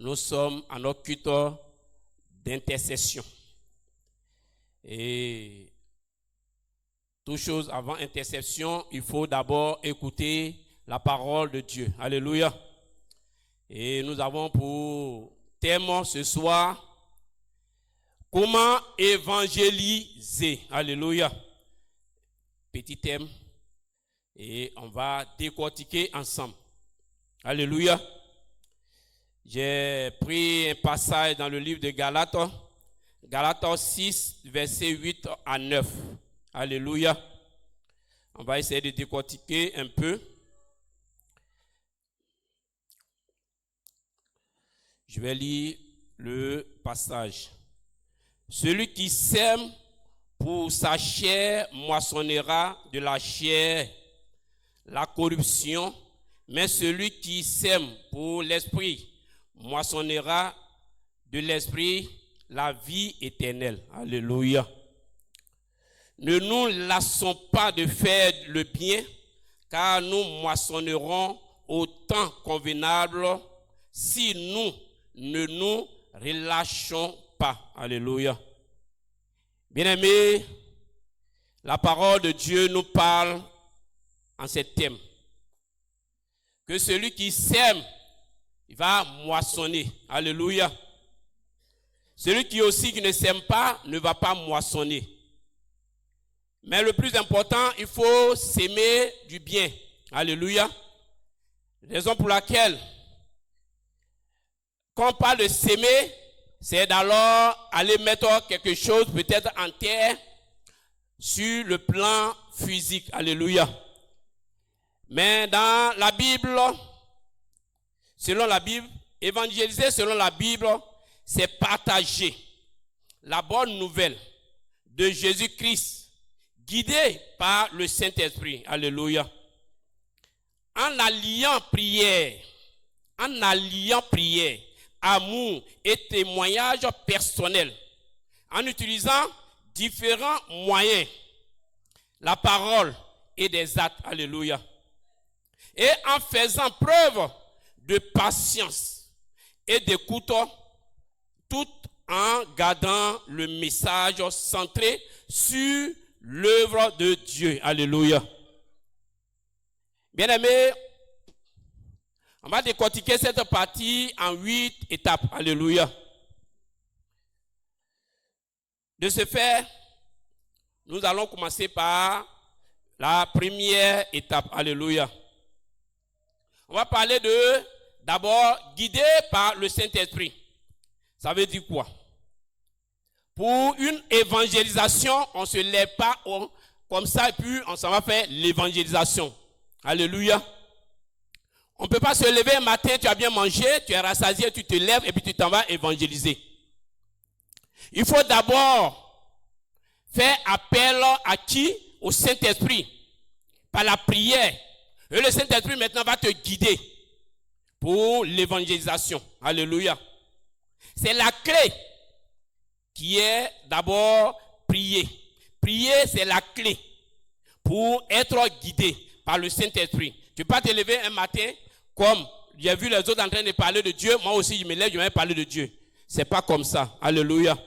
nous sommes en notre culte d'intercession. Et toute chose avant intercession, il faut d'abord écouter la parole de Dieu. Alléluia. Et nous avons pour thème ce soir, comment évangéliser. Alléluia. Petit thème. Et on va décortiquer ensemble. Alléluia. J'ai pris un passage dans le livre de Galates. Galates 6, versets 8 à 9. Alléluia. On va essayer de décortiquer un peu. Je vais lire le passage. Celui qui sème pour sa chair moissonnera de la chair la corruption, mais celui qui sème pour l'esprit moissonnera de l'esprit la vie éternelle. Alléluia. Ne nous lassons pas de faire le bien, car nous moissonnerons au temps convenable si nous ne nous relâchons pas. Alléluia. Bien-aimés, la parole de Dieu nous parle en ce thème. Que celui qui sème, il va moissonner. Alléluia. Celui qui ne sème pas ne va pas moissonner. Mais le plus important, il faut s'aimer du bien. Alléluia. Raison pour laquelle, quand on parle de s'aimer, c'est d'alors aller mettre quelque chose peut-être en terre sur le plan physique. Alléluia. Mais dans la Bible, selon la Bible, évangéliser selon la Bible, c'est partager la bonne nouvelle de Jésus-Christ, guidé par le Saint-Esprit. Alléluia. En alliant prière, amour et témoignage personnel, en utilisant différents moyens, la parole et des actes. Alléluia. Et en faisant preuve de patience et d'écoute, tout en gardant le message centré sur l'œuvre de Dieu. Alléluia. Bien-aimés, on va décortiquer cette partie en 8 étapes. Alléluia. De ce fait, nous allons commencer par la première étape. Alléluia. On va parler d'abord, guidé par le Saint-Esprit. Ça veut dire quoi? Pour une évangélisation, on ne se lève pas comme ça et puis on s'en va faire l'évangélisation. Alléluia. On ne peut pas se lever un matin, tu as bien mangé, tu es rassasié, tu te lèves et puis tu t'en vas évangéliser. Il faut d'abord faire appel à qui? Au Saint-Esprit. Par la prière. Et le Saint-Esprit maintenant va te guider pour l'évangélisation. Alléluia. C'est la clé qui est d'abord prier. Prier, c'est la clé pour être guidé par le Saint-Esprit. Tu ne peux pas te lever un matin comme j'ai vu les autres en train de parler de Dieu. Moi aussi, je me lève, je vais parler de Dieu. Ce n'est pas comme ça. Alléluia.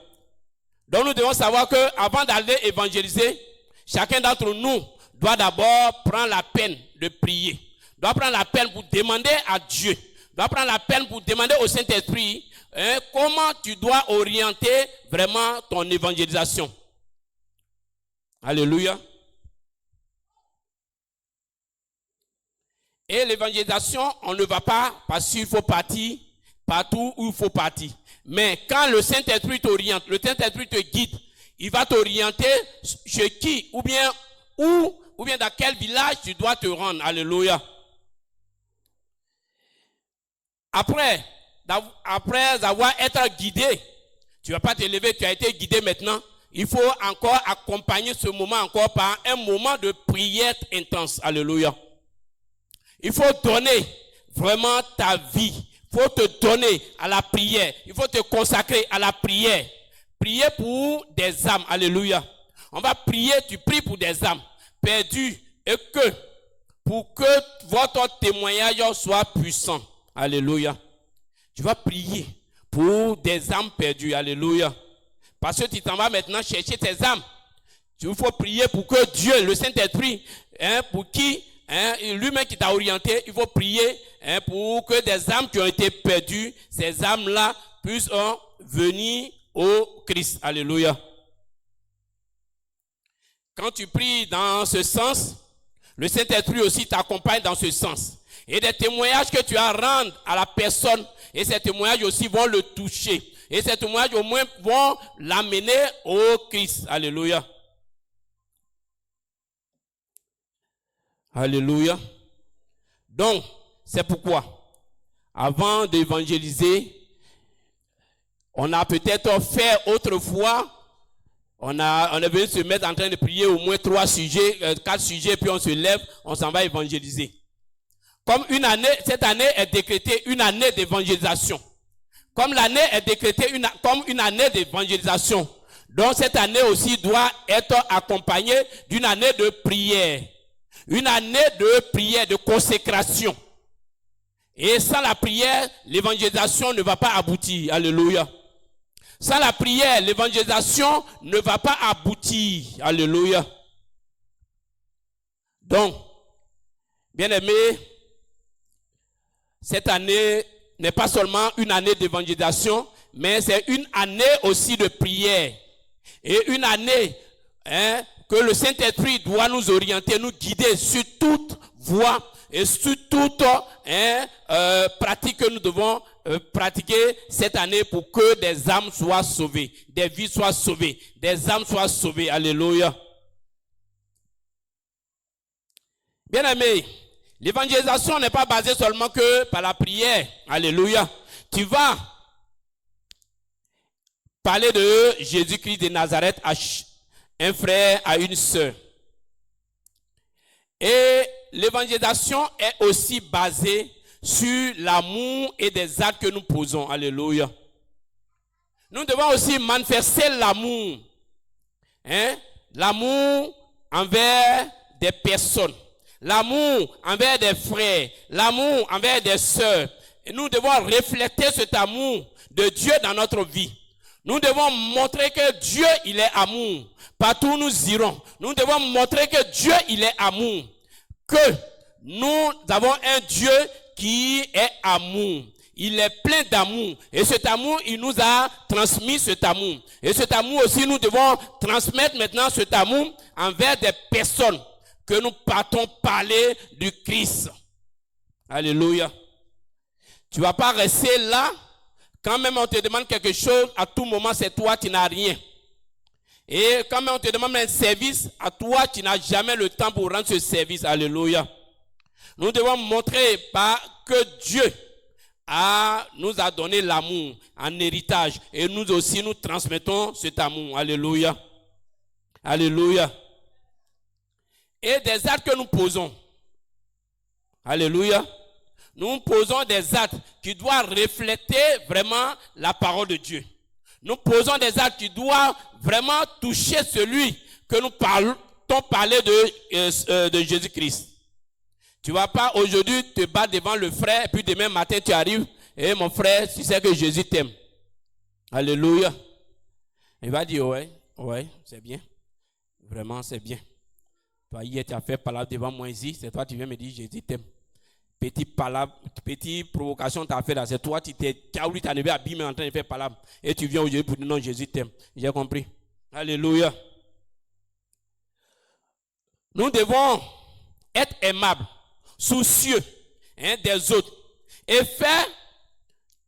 Donc, nous devons savoir qu'avant d'aller évangéliser, chacun d'entre nous doit d'abord prendre la peine de prier. Doit prendre la peine pour demander à Dieu. Doit prendre la peine pour demander au Saint-Esprit comment tu dois orienter vraiment ton évangélisation. Alléluia. Et l'évangélisation, on ne va pas parce qu'il faut partir partout où il faut partir. Mais quand le Saint-Esprit t'oriente, le Saint-Esprit te guide, il va t'orienter chez qui, ou bien où, ou bien dans quel village tu dois te rendre. Alléluia. Après avoir été guidé, tu ne vas pas te lever, tu as été guidé maintenant. Il faut encore accompagner ce moment encore par un moment de prière intense. Alléluia. Il faut donner vraiment ta vie. Il faut te donner à la prière. Il faut te consacrer à la prière. Prier pour des âmes. Alléluia. On va prier, tu pries pour des âmes perdues et pour que votre témoignage soit puissant. Alléluia. Tu vas prier pour des âmes perdues. Alléluia. Parce que tu t'en vas maintenant chercher tes âmes. Il faut prier pour que Dieu, le Saint-Esprit, pour qui, lui-même qui t'a orienté, il faut prier pour que des âmes qui ont été perdues, ces âmes-là puissent venir au Christ. Alléluia. Quand tu pries dans ce sens, le Saint-Esprit aussi t'accompagne dans ce sens. Et des témoignages que tu as à rendre à la personne, et ces témoignages aussi vont le toucher. Et ces témoignages au moins vont l'amener au Christ. Alléluia. Alléluia. Donc, c'est pourquoi, avant d'évangéliser, on a peut-être fait autrefois, on est venu se mettre en train de prier au moins 4 sujets, puis on se lève, on s'en va évangéliser. Comme cette année est décrétée une année d'évangélisation. Comme l'année est décrétée comme une année d'évangélisation. Donc cette année aussi doit être accompagnée d'une année de prière. Une année de prière, de consécration. Et sans la prière, l'évangélisation ne va pas aboutir. Alléluia. Sans la prière, l'évangélisation ne va pas aboutir. Alléluia. Donc, bien-aimés, cette année n'est pas seulement une année d'évangélisation, mais c'est une année aussi de prière. Et une année que le Saint-Esprit doit nous orienter, nous guider sur toute voie et sur toute pratique que nous devons pratiquer cette année pour que des âmes soient sauvées, des vies soient sauvées, des âmes soient sauvées. Alléluia. Bien-aimés, l'évangélisation n'est pas basée seulement que par la prière. Alléluia. Tu vas parler de Jésus-Christ de Nazareth à un frère, à une sœur. Et l'évangélisation est aussi basée sur l'amour et des actes que nous posons. Alléluia. Nous devons aussi manifester l'amour. L'amour envers des personnes. L'amour envers des frères. L'amour envers des sœurs. Et nous devons refléter cet amour de Dieu dans notre vie. Nous devons montrer que Dieu, il est amour. Partout où nous irons, nous devons montrer que Dieu, il est amour. Que nous avons un Dieu qui est amour. Il est plein d'amour. Et cet amour, il nous a transmis cet amour. Et cet amour aussi, nous devons transmettre maintenant cet amour envers des personnes que nous partons parler du Christ. Alléluia. Tu ne vas pas rester là. Quand même on te demande quelque chose, à tout moment c'est toi qui n'as rien. Et quand même on te demande un service, à toi tu n'as jamais le temps pour rendre ce service. Alléluia. Nous devons montrer que Dieu nous a donné l'amour en héritage. Et nous aussi nous transmettons cet amour. Alléluia. Alléluia. Et des actes que nous posons. Alléluia. Nous posons des actes qui doivent refléter vraiment la parole de Dieu. Nous posons des actes qui doivent vraiment toucher celui que nous parler de Jésus-Christ. Tu ne vas pas aujourd'hui te battre devant le frère et puis demain matin tu arrives et mon frère, tu sais que Jésus t'aime. Alléluia. Il va dire ouais, c'est bien. Vraiment, c'est bien. Toi, hier, tu as fait parole devant moi ici, c'est toi qui viens me dire Jésus t'aime. Petite provocation t'as fait là, c'est toi, tu as voulu t'enlever abîmé en train de faire palabre. Et tu viens aujourd'hui pour dire non, Jésus t'aime. J'ai compris. Alléluia. Nous devons être aimables, soucieux des autres et faire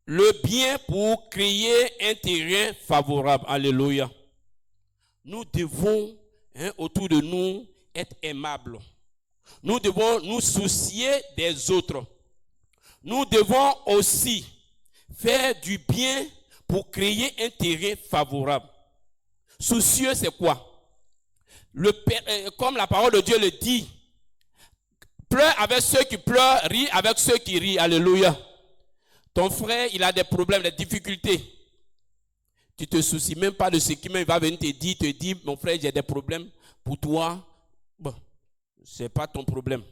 le bien pour créer un terrain favorable. Alléluia. Nous devons autour de nous être aimables. Nous devons nous soucier des autres. Nous devons aussi faire du bien pour créer un terrain favorable. Soucieux, c'est quoi? Comme la parole de Dieu le dit, pleure avec ceux qui pleurent, ris avec ceux qui rient. Alléluia. Ton frère, il a des problèmes, des difficultés. Tu ne te soucies même pas de ce qu'il va venir te dire, mon frère, j'ai des problèmes pour toi. Bon. Ce n'est pas ton problème.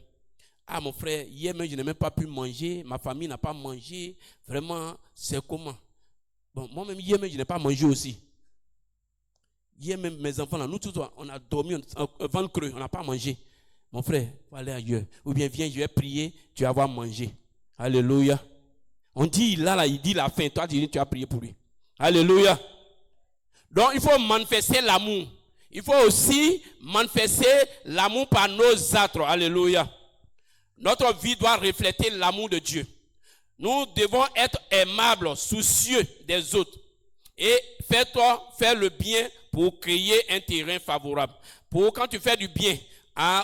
Ah mon frère, hier même je n'ai même pas pu manger, ma famille n'a pas mangé, vraiment, c'est comment? Bon, moi-même hier même je n'ai pas mangé aussi. Hier même mes enfants là, nous tous on a dormi, ventre creux, on n'a pas mangé. Mon frère, il faut aller ailleurs. Ou bien viens, je vais prier, tu vas avoir mangé. Alléluia. On dit là, il dit la faim, toi tu vas prier pour lui. Alléluia. Donc il faut manifester l'amour. Il faut aussi manifester l'amour par nos actes. Alléluia. Notre vie doit refléter l'amour de Dieu. Nous devons être aimables, soucieux des autres. Et faire le bien pour créer un terrain favorable. Pour quand tu fais du bien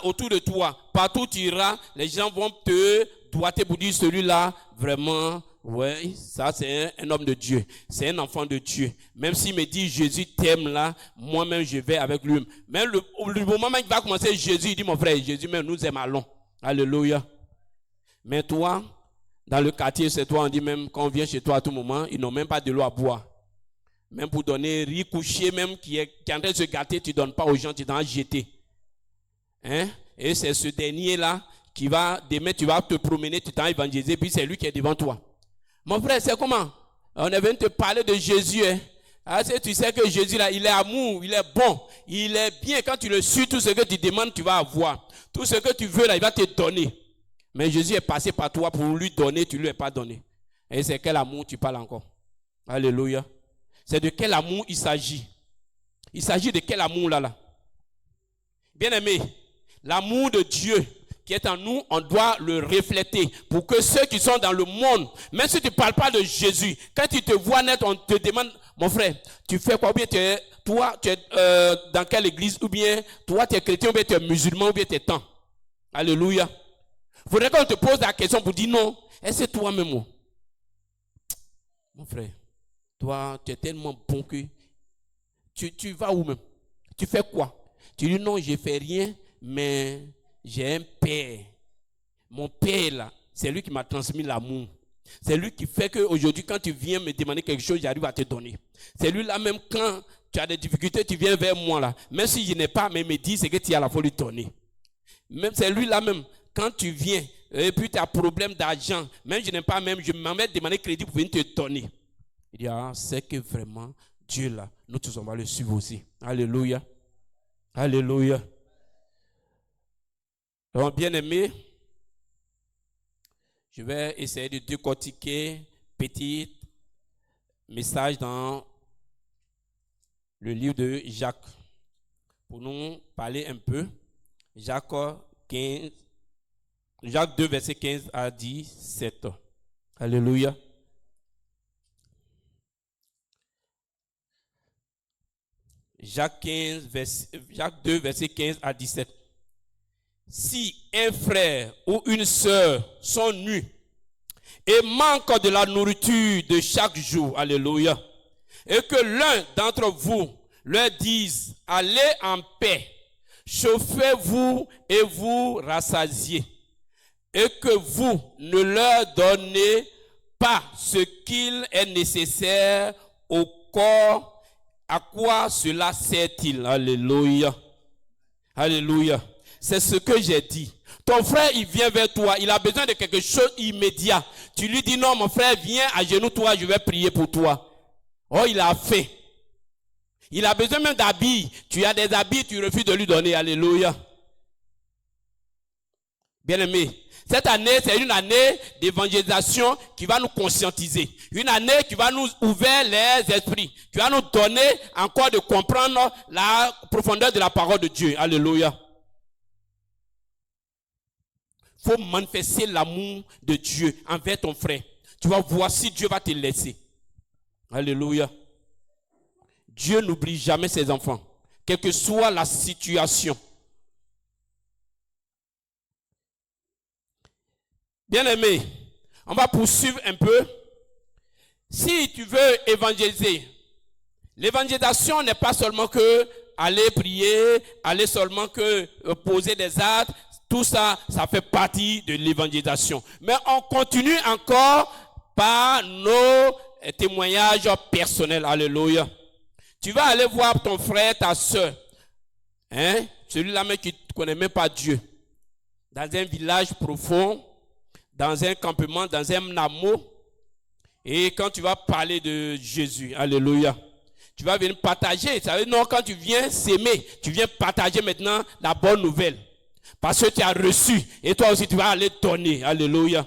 autour de toi, partout où tu iras, les gens vont te doiter pour dire celui-là, vraiment, ouais, ça c'est un homme de Dieu. C'est un enfant de Dieu. Même s'il me dit Jésus t'aime là, moi-même je vais avec lui. Même le moment où il va commencer Jésus, il dit mon frère, Jésus même nous aime allons. Alléluia. Mais toi, dans le quartier, c'est toi, on dit même quand on vient chez toi à tout moment, ils n'ont même pas de l'eau à boire. Même pour donner riz couché, même qui est en train de se gâter, tu ne donnes pas aux gens, tu t'en jeter. Hein? Et c'est ce dernier-là qui va, demain tu vas te promener, tu t'en évangéliser, puis c'est lui qui est devant toi. Mon frère, c'est comment? On est venu te parler de Jésus. Hein? Ah, tu sais que Jésus, là, il est amour, il est bon, il est bien. Quand tu le suis, tout ce que tu demandes, tu vas avoir. Tout ce que tu veux, là, il va te donner. Mais Jésus est passé par toi pour lui donner, tu ne lui as pas donné. Et c'est quel amour tu parles encore? Alléluia. C'est de quel amour il s'agit? Il s'agit de quel amour là? Bien-aimé, l'amour de Dieu qui est en nous, on doit le refléter pour que ceux qui sont dans le monde, même si tu ne parles pas de Jésus, quand ils te voient naître, on te demande, mon frère, tu fais quoi? Ou bien tu es dans quelle église? Ou bien toi tu es chrétien, ou bien tu es musulman, ou bien tu es temps. Alléluia. Il faudrait qu'on te pose la question pour dire non. Est-ce que toi-même, mon frère, toi, tu es tellement bon que tu vas où même? Tu fais quoi? Tu dis non, je ne fais rien, mais j'ai un père. Mon père là, c'est lui qui m'a transmis l'amour. C'est lui qui fait qu'aujourd'hui, quand tu viens me demander quelque chose, j'arrive à te donner. C'est lui là même quand tu as des difficultés, tu viens vers moi là. Même si je n'ai pas, mais me dit, c'est que tu as la folie de donner. Même c'est lui là même, quand tu viens, et puis tu as problème d'argent, même je n'ai pas même, je m'en vais demander crédit pour venir te donner. Il dit, ah, c'est que vraiment, Dieu là, nous tous on va le suivre aussi. Alléluia. Alléluia. Donc, bien aimé, je vais essayer de décortiquer petit message dans le livre de Jacques. Pour nous parler un peu, Jacques 2, verset 15 à 17. Alléluia. Jacques 2, verset 15 à 17. Si un frère ou une sœur sont nus et manquent de la nourriture de chaque jour, alléluia, et que l'un d'entre vous leur dise, allez en paix, chauffez-vous et vous rassasiez, et que vous ne leur donnez pas ce qu'il est nécessaire au corps, à quoi cela sert-il? Alléluia. Alléluia. C'est ce que j'ai dit. Ton frère, il vient vers toi, il a besoin de quelque chose immédiat. Tu lui dis non, mon frère, viens à genoux, toi, je vais prier pour toi. Oh, il a faim. Il a besoin même d'habits. Tu as des habits, tu refuses de lui donner. Alléluia. Bien-aimé, cette année, c'est une année d'évangélisation qui va nous conscientiser. Une année qui va nous ouvrir les esprits. Qui va nous donner encore de comprendre la profondeur de la parole de Dieu. Alléluia. Il faut manifester l'amour de Dieu envers ton frère. Tu vas voir si Dieu va te laisser. Alléluia. Dieu n'oublie jamais ses enfants, quelle que soit la situation. Bien-aimé, on va poursuivre un peu. Si tu veux évangéliser, l'évangélisation n'est pas seulement que aller prier, aller seulement que poser des actes. Tout ça, ça fait partie de l'évangélisation. Mais on continue encore par nos témoignages personnels. Alléluia. Tu vas aller voir ton frère, ta soeur. Hein? Celui-là même qui ne connaît même pas Dieu. dans un village profond, dans un campement, dans un hameau. Et quand tu vas parler de Jésus, alléluia, tu vas venir partager. Ça veut dire, non, quand tu viens s'aimer, tu viens partager maintenant la bonne nouvelle. Parce que tu as reçu. Et toi aussi, tu vas aller donner. Alléluia.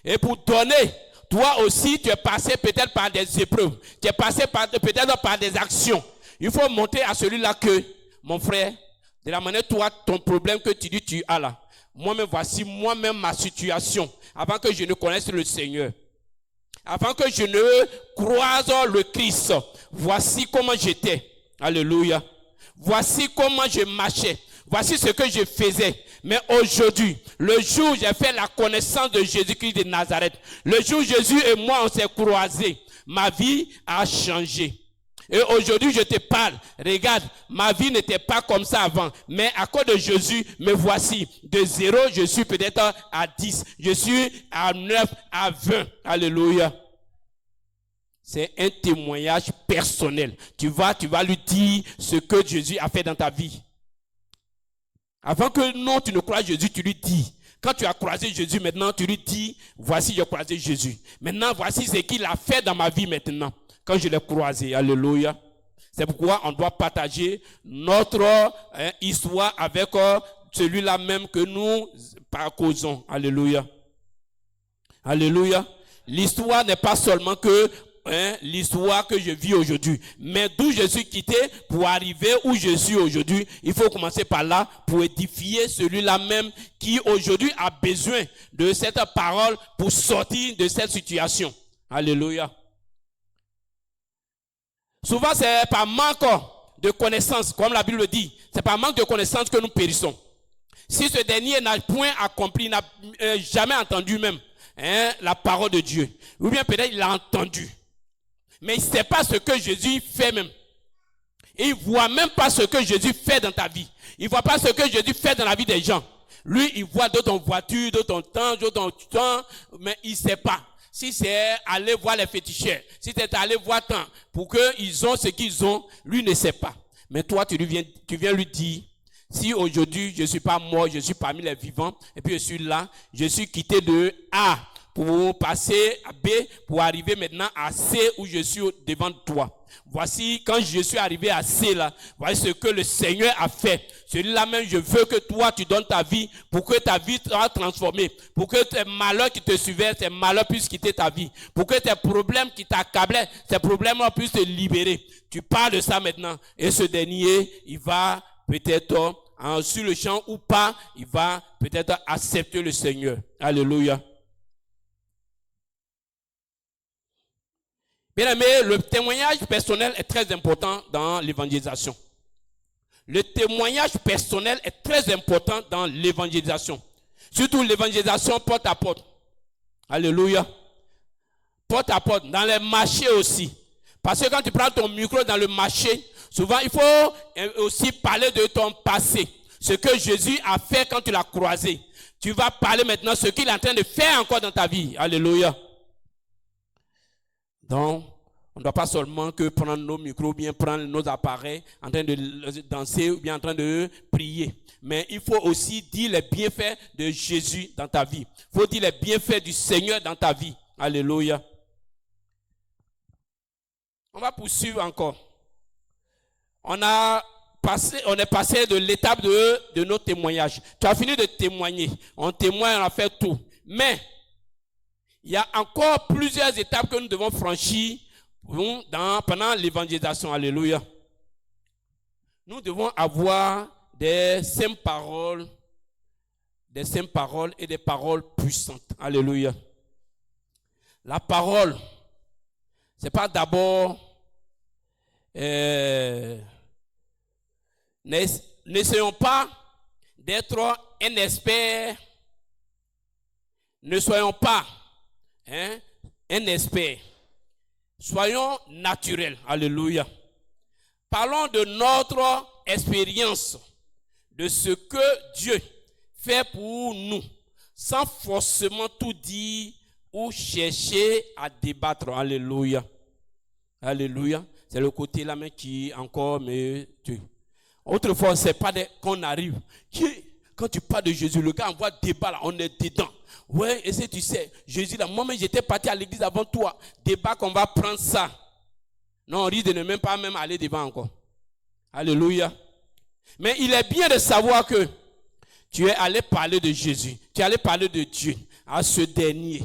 Et pour donner, toi aussi, tu es passé peut-être par des épreuves. Tu es passé peut-être par des actions. Il faut montrer à celui-là que, mon frère, de la manière toi, ton problème que tu dis tu as là. Moi-même, voici moi-même ma situation. Avant que je ne connaisse le Seigneur. Avant que je ne croise le Christ. Voici comment j'étais. Alléluia. Voici comment je marchais. Voici ce que je faisais. Mais aujourd'hui, le jour où j'ai fait la connaissance de Jésus-Christ de Nazareth, le jour où Jésus et moi on s'est croisés, ma vie a changé. Et aujourd'hui, je te parle. Regarde, ma vie n'était pas comme ça avant. Mais à cause de Jésus, me voici. De 0, je suis peut-être à 10. Je suis à 9, à 20. Alléluia. C'est un témoignage personnel. Tu vas lui dire ce que Jésus a fait dans ta vie. Avant que non, tu ne crois Jésus, tu lui dis. Quand tu as croisé Jésus maintenant, tu lui dis, voici j'ai croisé Jésus. Maintenant, voici ce qu'il a fait dans ma vie maintenant. Quand je l'ai croisé, alléluia. C'est pourquoi on doit partager notre histoire avec celui-là même que nous causons. Alléluia. Alléluia. L'histoire n'est pas seulement que l'histoire que je vis aujourd'hui, mais d'où je suis quitté pour arriver où je suis aujourd'hui. Il faut commencer par là pour édifier celui-là même qui aujourd'hui a besoin de cette parole pour sortir de cette situation. Alléluia. Souvent c'est par manque de connaissance, comme la Bible dit, c'est par manque de connaissance que nous périssons. Si ce dernier n'a point accompli, n'a jamais entendu même la parole de Dieu, ou bien peut-être il l'a entendu, mais il ne sait pas ce que Jésus fait même. Il ne voit même pas ce que Jésus fait dans ta vie. Il ne voit pas ce que Jésus fait dans la vie des gens. Lui, il voit de ton voiture, de ton temps, mais il ne sait pas. Si c'est aller voir les féticheurs, si c'est aller voir tant, pour qu'ils ont ce qu'ils ont, lui ne sait pas. Mais toi, tu viens lui dire, si aujourd'hui je ne suis pas mort, je suis parmi les vivants, et puis je suis là, je suis quitté de A pour passer à B, pour arriver maintenant à C où je suis devant toi. Voici, quand je suis arrivé à C là, voici ce que le Seigneur a fait. Celui-là même, je veux que toi, tu donnes ta vie pour que ta vie soit transformée. Pour que tes malheurs qui te suivaient, tes malheurs puissent quitter ta vie. Pour que tes problèmes qui t'accablaient, ces problèmes puissent te libérer. Tu parles de ça maintenant. Et ce dernier, il va peut-être, sur le champ ou pas, il va peut-être accepter le Seigneur. Alléluia. Bien aimé, le témoignage personnel est très important dans l'évangélisation. Le témoignage personnel est très important dans l'évangélisation. Surtout l'évangélisation porte à porte. Alléluia. Porte à porte. Dans les marchés aussi. Parce que quand tu prends ton micro dans le marché, souvent il faut aussi parler de ton passé. Ce que Jésus a fait quand tu l'as croisé. Tu vas parler maintenant de ce qu'il est en train de faire encore dans ta vie. Alléluia. Donc, on ne doit pas seulement que prendre nos micros, bien prendre nos appareils, en train de danser ou bien en train de prier. Mais il faut aussi dire les bienfaits de Jésus dans ta vie. Il faut dire les bienfaits du Seigneur dans ta vie. Alléluia. On va poursuivre encore. On est passé de l'étape de nos témoignages. Tu as fini de témoigner. On témoigne, on a fait tout. Mais, il y a encore plusieurs étapes que nous devons franchir pendant l'évangélisation. Alléluia. Nous devons avoir des saintes paroles et des paroles puissantes. Alléluia. La parole, c'est pas d'abord n'essayons pas d'être un expert. Ne soyons pas un expert. Soyons naturels. Alléluia. Parlons de notre expérience, de ce que Dieu fait pour nous, sans forcément tout dire ou chercher à débattre. Alléluia. Alléluia. C'est le côté là même qui encore me tue. Autrefois, c'est pas qu'on arrive. Quand tu parles de Jésus, le gars envoie débat là, on est dedans. Ouais, et si tu sais, Jésus là, moi-même j'étais parti à l'église avant toi. Débat qu'on va prendre ça. Non, on risque de ne même pas aller devant encore. Alléluia. Mais il est bien de savoir que tu es allé parler de Jésus. Tu es allé parler de Dieu à ce dernier.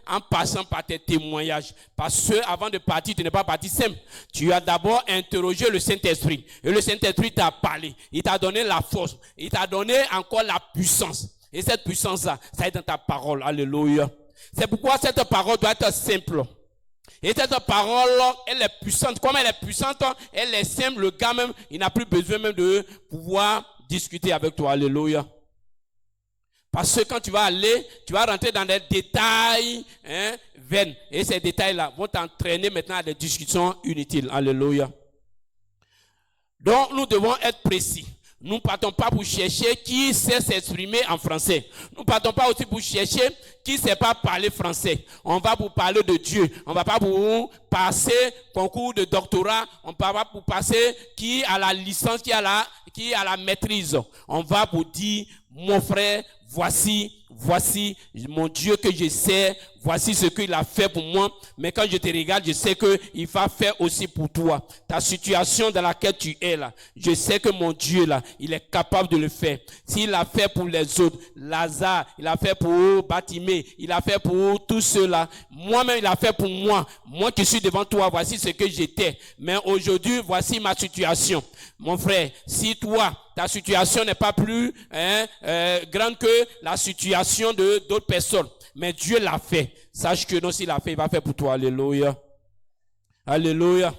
En passant par tes témoignages. Parce que avant de partir, tu n'es pas parti simple. Tu as d'abord interrogé le Saint-Esprit. Et le Saint-Esprit t'a parlé. Il t'a donné la force. Il t'a donné encore la puissance. Et cette puissance-là, ça est dans ta parole. Alléluia. C'est pourquoi cette parole doit être simple. Et cette parole, elle est puissante. Comme elle est puissante, elle est simple. Le gars même, il n'a plus besoin même de pouvoir discuter avec toi. Alléluia. Parce que quand tu vas aller, tu vas rentrer dans des détails vains. Et ces détails-là vont t'entraîner maintenant à des discussions inutiles. Alléluia. Donc, nous devons être précis. Nous ne partons pas pour chercher qui sait s'exprimer en français. Nous ne partons pas aussi pour chercher qui ne sait pas parler français. On va pour parler de Dieu. On ne va pas pour passer concours de doctorat. On ne va pas pour passer qui a la licence, qui a la maîtrise. On va pour dire, mon frère, voici mon Dieu que je sais, voici ce qu'il a fait pour moi. Mais quand je te regarde, je sais qu'il va faire aussi pour toi. Ta situation dans laquelle tu es là, je sais que mon Dieu là, il est capable de le faire. S'il l'a fait pour les autres, Lazare, il a fait pour Bartimée, il a fait pour tous ceux-là. Moi-même, il a fait pour moi. Moi qui suis devant toi, voici ce que j'étais. Mais aujourd'hui, voici ma situation. Mon frère, si toi, ta situation n'est pas plus grande que la situation de d'autres personnes, mais Dieu l'a fait. Sache que non, s'il l'a fait, il va faire pour toi. Alléluia. Alléluia.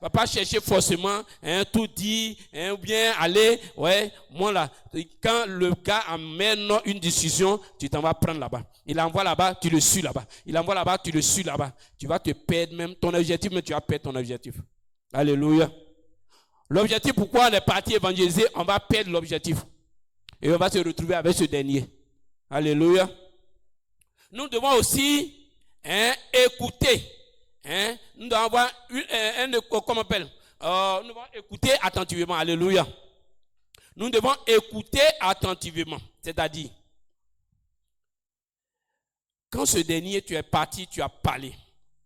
On va pas chercher forcément tout dit, ou bien aller, moi là, quand le gars amène une décision, tu t'en vas prendre là-bas. Il envoie là-bas, tu le suis là-bas. Il envoie là-bas, tu le suis là-bas. Tu vas te perdre même ton objectif, mais tu vas perdre ton objectif. Alléluia. L'objectif, pourquoi on est parti évangéliser, on va perdre l'objectif. Et on va se retrouver avec ce dernier. Alléluia. Nous devons aussi écouter. Nous devons avoir comment on appelle? Nous devons écouter attentivement. Alléluia. Nous devons écouter attentivement. C'est-à-dire, quand ce dernier, tu es parti, tu as parlé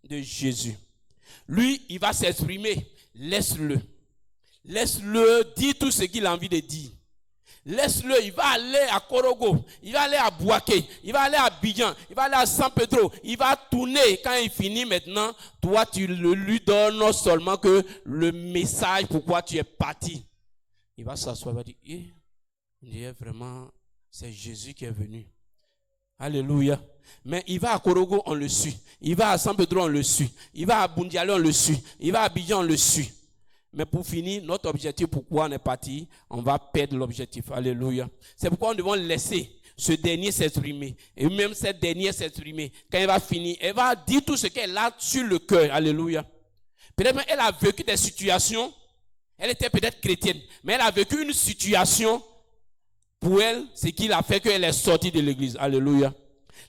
de Jésus. Lui, il va s'exprimer. Laisse-le. Laisse-le dire tout ce qu'il a envie de dire. Laisse-le, il va aller à Korogo, il va aller à Bouaké, il va aller à Abidjan, il va aller à San Pedro, il va tourner. Quand il finit maintenant, toi tu lui donnes seulement que le message pourquoi tu es parti. Il va s'asseoir, il va dire, vraiment, c'est Jésus qui est venu. Alléluia. Mais il va à Korogo, on le suit. Il va à San Pedro, on le suit. Il va à Bundialé, on le suit. Il va à Abidjan, on le suit. Mais pour finir, notre objectif, pourquoi on est parti, on va perdre l'objectif. Alléluia. C'est pourquoi nous devons laisser ce dernier s'exprimer. Et même cette dernière s'exprimer. Quand elle va finir, elle va dire tout ce qu'elle a sur le cœur. Alléluia. Peut-être elle a vécu des situations. Elle était peut-être chrétienne. Mais elle a vécu une situation. Pour elle, c'est qui a fait qu'elle est sortie de l'église. Alléluia.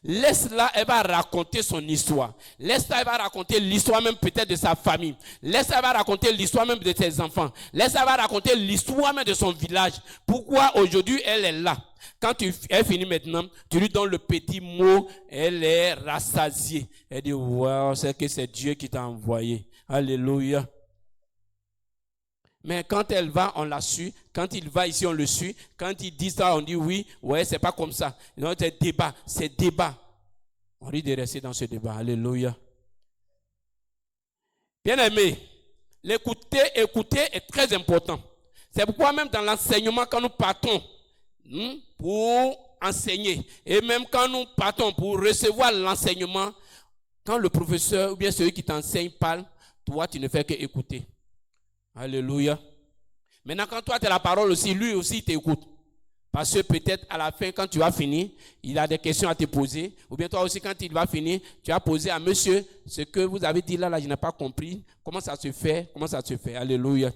Laisse-la, elle va raconter son histoire. Laisse-la, elle va raconter l'histoire même peut-être de sa famille. Laisse-la, elle va raconter l'histoire même de ses enfants. Laisse-la, elle va raconter l'histoire même de son village. Pourquoi aujourd'hui elle est là? Quand elle finit maintenant, tu lui donnes le petit mot, elle est rassasiée. Elle dit, wow, c'est que c'est Dieu qui t'a envoyé. Alléluia. Mais quand elle va, on la suit. Quand il va ici, on le suit. Quand il dit ça, on dit oui. Ouais, c'est pas comme ça. Non, c'est débat. C'est débat. On dit de rester dans ce débat. Alléluia. Bien aimé, écouter est très important. C'est pourquoi même dans l'enseignement, quand nous partons pour enseigner, et même quand nous partons pour recevoir l'enseignement, quand le professeur ou bien celui qui t'enseigne parle, toi, tu ne fais que écouter. Alléluia. Maintenant, quand toi tu as la parole aussi, lui aussi t'écoute. Parce que peut-être à la fin, quand tu vas finir, il a des questions à te poser. Ou bien toi aussi, quand il va finir, tu vas poser à monsieur, ce que vous avez dit là, je n'ai pas compris. Comment ça se fait? Comment ça se fait? Alléluia.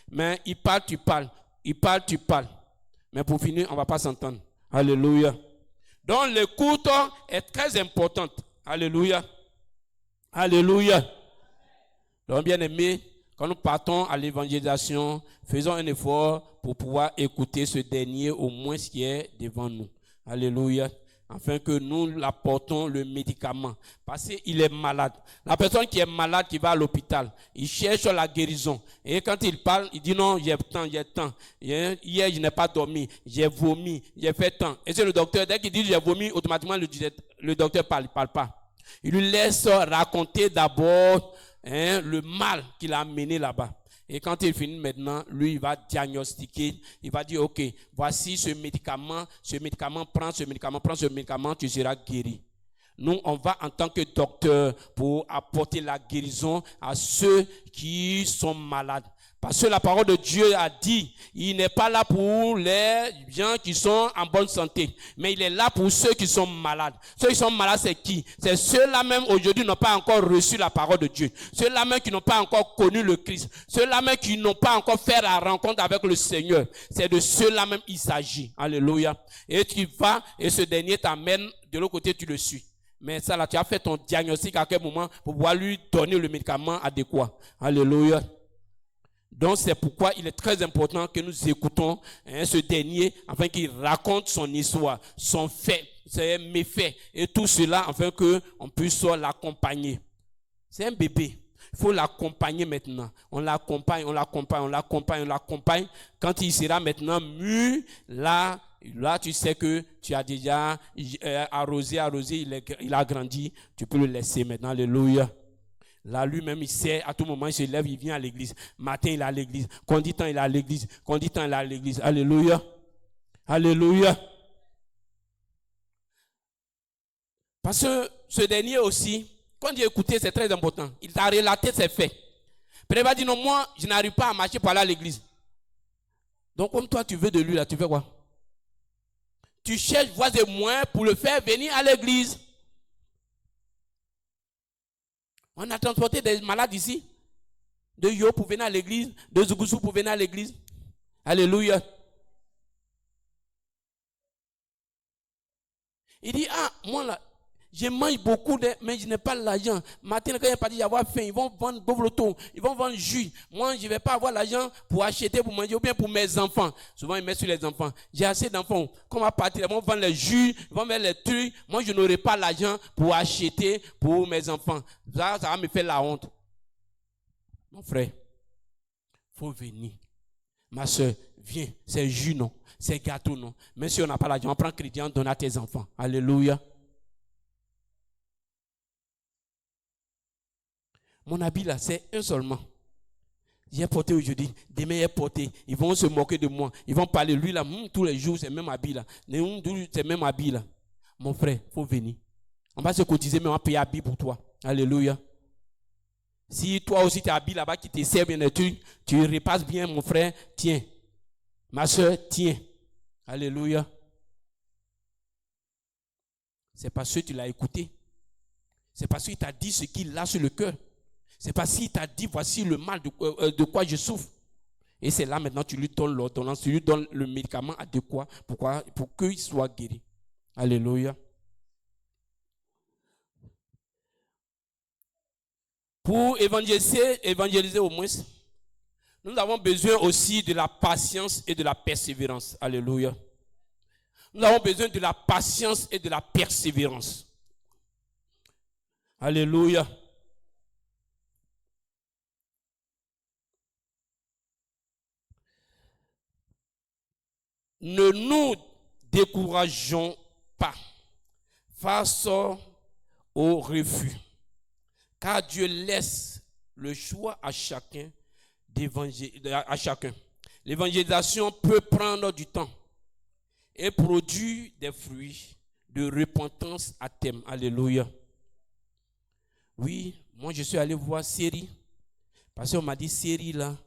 Mais il parle, tu parles. Il parle, tu parles. Mais pour finir, on ne va pas s'entendre. Alléluia. Donc l'écoute est très importante. Alléluia. Alléluia. Donc bien aimé, Quand nous partons à l'évangélisation, faisons un effort pour pouvoir écouter ce dernier au moins ce qui est devant nous. Alléluia. Afin que nous l'apportons le médicament. Parce qu'il est malade. La personne qui est malade, qui va à l'hôpital, il cherche la guérison. Et quand il parle, il dit non, j'ai tant. Hier, je n'ai pas dormi, j'ai vomi, j'ai fait tant. Et c'est le docteur, dès qu'il dit j'ai vomi, automatiquement le docteur parle, il parle pas. Il lui laisse raconter d'abord le mal qu'il a mené là-bas. Et quand il finit maintenant, lui, il va diagnostiquer, il va dire, ok, voici ce médicament, prends ce médicament, tu seras guéri. Nous, on va en tant que docteur pour apporter la guérison à ceux qui sont malades. Parce que la parole de Dieu a dit, il n'est pas là pour les gens qui sont en bonne santé, mais il est là pour ceux qui sont malades. Ceux qui sont malades, c'est qui? C'est ceux-là même aujourd'hui n'ont pas encore reçu la parole de Dieu. Ceux-là même qui n'ont pas encore connu le Christ. Ceux-là même qui n'ont pas encore fait la rencontre avec le Seigneur. C'est de ceux-là même il s'agit. Alléluia. Et tu vas, et ce dernier t'amène, de l'autre côté tu le suis. Mais ça là, tu as fait ton diagnostic à quel moment pour pouvoir lui donner le médicament adéquat. Alléluia. Donc c'est pourquoi il est très important que nous écoutons ce dernier afin qu'il raconte son histoire, son fait, ses méfaits et tout cela afin qu'on puisse l'accompagner. C'est un bébé. Il faut l'accompagner maintenant. On l'accompagne. Quand il sera maintenant mûr, là tu sais que tu as déjà arrosé, il a grandi. Tu peux le laisser maintenant. Alléluia. Là, lui-même, il sait, à tout moment, il se lève, il vient à l'église. Matin, il est à l'église. Quand il dit temps, il est à l'église. Quand il dit temps, il est à l'église. Alléluia. Alléluia. Parce que ce dernier aussi, quand il a écouté, c'est très important. Il t'a relaté ses faits. Puis il va dire, non, moi, je n'arrive pas à marcher pour aller à l'église. Donc, comme toi, tu veux de lui, là, tu fais quoi? Tu cherches voies et moyens pour le faire venir à l'église. On a transporté des malades ici. De Yo pour venir à l'église. De Zougoussou pour venir à l'église. Alléluia. Il dit, moi là, je mange beaucoup, mais je n'ai pas l'argent. Matin, quand il est parti avoir faim, ils vont vendre Bovloto, ils vont vendre jus. Moi, je ne vais pas avoir l'argent pour acheter, pour manger, ou bien pour mes enfants. Souvent, ils mettent sur les enfants. J'ai assez d'enfants. Quand on va partir, ils vont vendre les jus, ils vont mettre les trucs. Moi, je n'aurai pas l'argent pour acheter pour mes enfants. Ça va me faire la honte. Mon frère, il faut venir. Ma soeur, viens. C'est jus, non. C'est gâteau, non. Même si on n'a pas l'argent, on prend crédit, on donne à tes enfants. Alléluia. Mon habit là, c'est un seulement. J'ai porté aujourd'hui, demain j'ai porté. Ils vont se moquer de moi. Ils vont parler, lui là, tous les jours, c'est le même habit là. C'est le même habit là. Mon frère, il faut venir. On va se cotiser, mais on va payer habit pour toi. Alléluia. Si toi aussi tu as habit là-bas qui te sert bien et tu repasses bien, mon frère, tiens. Ma soeur, tiens. Alléluia. C'est parce que tu l'as écouté. C'est parce qu'il t'a dit ce qu'il a sur le cœur. C'est parce qu'il t'a dit, voici le mal de quoi je souffre. Et c'est là maintenant, tu lui donnes l'ordonnance, tu lui donnes le médicament adéquat pour qu'il soit guéri. Alléluia. Pour évangéliser au moins, nous avons besoin aussi de la patience et de la persévérance. Alléluia. Nous avons besoin de la patience et de la persévérance. Alléluia. Ne nous décourageons pas face au refus, car Dieu laisse le choix à chacun. L'évangélisation peut prendre du temps et produire des fruits de repentance à terme. Alléluia. Oui, moi je suis allé voir Série, parce qu'on m'a dit Série là,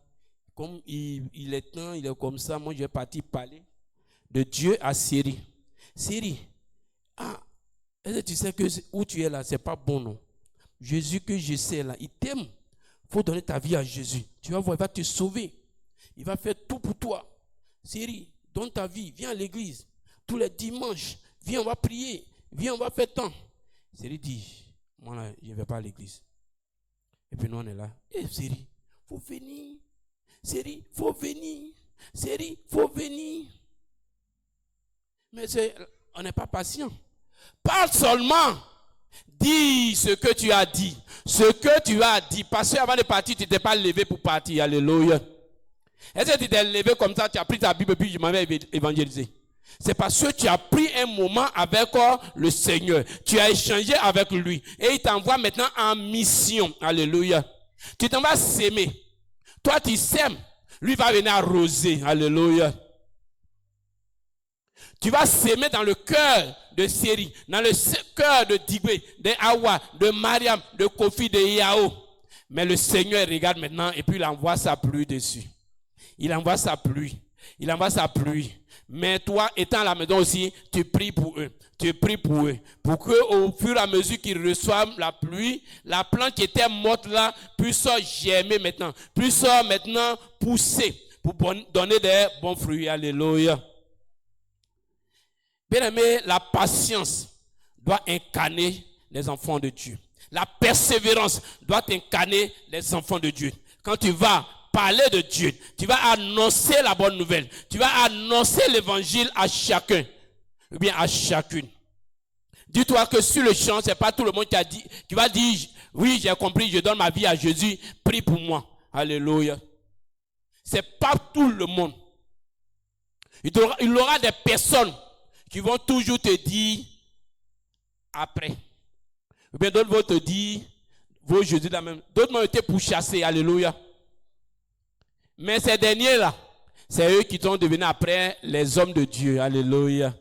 comme il est temps, il est comme ça, moi je vais partir parler de Dieu à Série. Série, est-ce que tu sais que où tu es là, c'est pas bon, non? Jésus que je sais là, il t'aime. Il faut donner ta vie à Jésus. Tu vas voir, il va te sauver. Il va faire tout pour toi. Série, donne ta vie, viens à l'église. Tous les dimanches, viens, on va prier. Viens, on va faire tant. Série dit, moi là, je ne vais pas à l'église. Et puis nous on est là. Série, il faut venir. Série, faut venir. Série, faut venir. Mais on n'est pas patient. Parle seulement. Dis ce que tu as dit. Ce que tu as dit. Parce qu'avant de partir, tu n'étais pas levé pour partir. Alléluia. Est-ce que tu t'es levé comme ça, tu as pris ta Bible et puis je m'avais évangélisé? C'est parce que tu as pris un moment avec le Seigneur. Tu as échangé avec lui. Et il t'envoie maintenant en mission. Alléluia. Tu t'en vas s'aimer. Toi, tu sèmes. Lui va venir arroser. Alléluia. Tu vas s'aimer dans le cœur de Série, dans le cœur de Digwe, de Awa, de Mariam, de Kofi, de Yao. Mais le Seigneur regarde maintenant et puis il envoie sa pluie dessus. Il envoie sa pluie. Il envoie sa pluie. Mais toi, étant à la maison aussi, tu pries pour eux. Tu pries pour eux. Pour qu'au fur et à mesure qu'ils reçoivent la pluie, la plante qui était morte là puisse germer maintenant. Puisse maintenant pousser pour donner des bons fruits. Alléluia. Bien aimé, la patience doit incarner les enfants de Dieu. La persévérance doit incarner les enfants de Dieu. Quand tu vas parler de Dieu, tu vas annoncer la bonne nouvelle. Tu vas annoncer l'évangile à chacun, ou bien à chacune. Dis-toi que sur le champ, c'est pas tout le monde qui va dire, oui, j'ai compris, je donne ma vie à Jésus, prie pour moi. Alléluia. C'est pas tout le monde. Il y aura des personnes qui vont toujours te dire après. Ou bien d'autres vont te dire, vos Jésus la même. D'autres m'ont été pourchassés, alléluia. Mais ces derniers-là, c'est eux qui sont devenus après les hommes de Dieu, alléluia.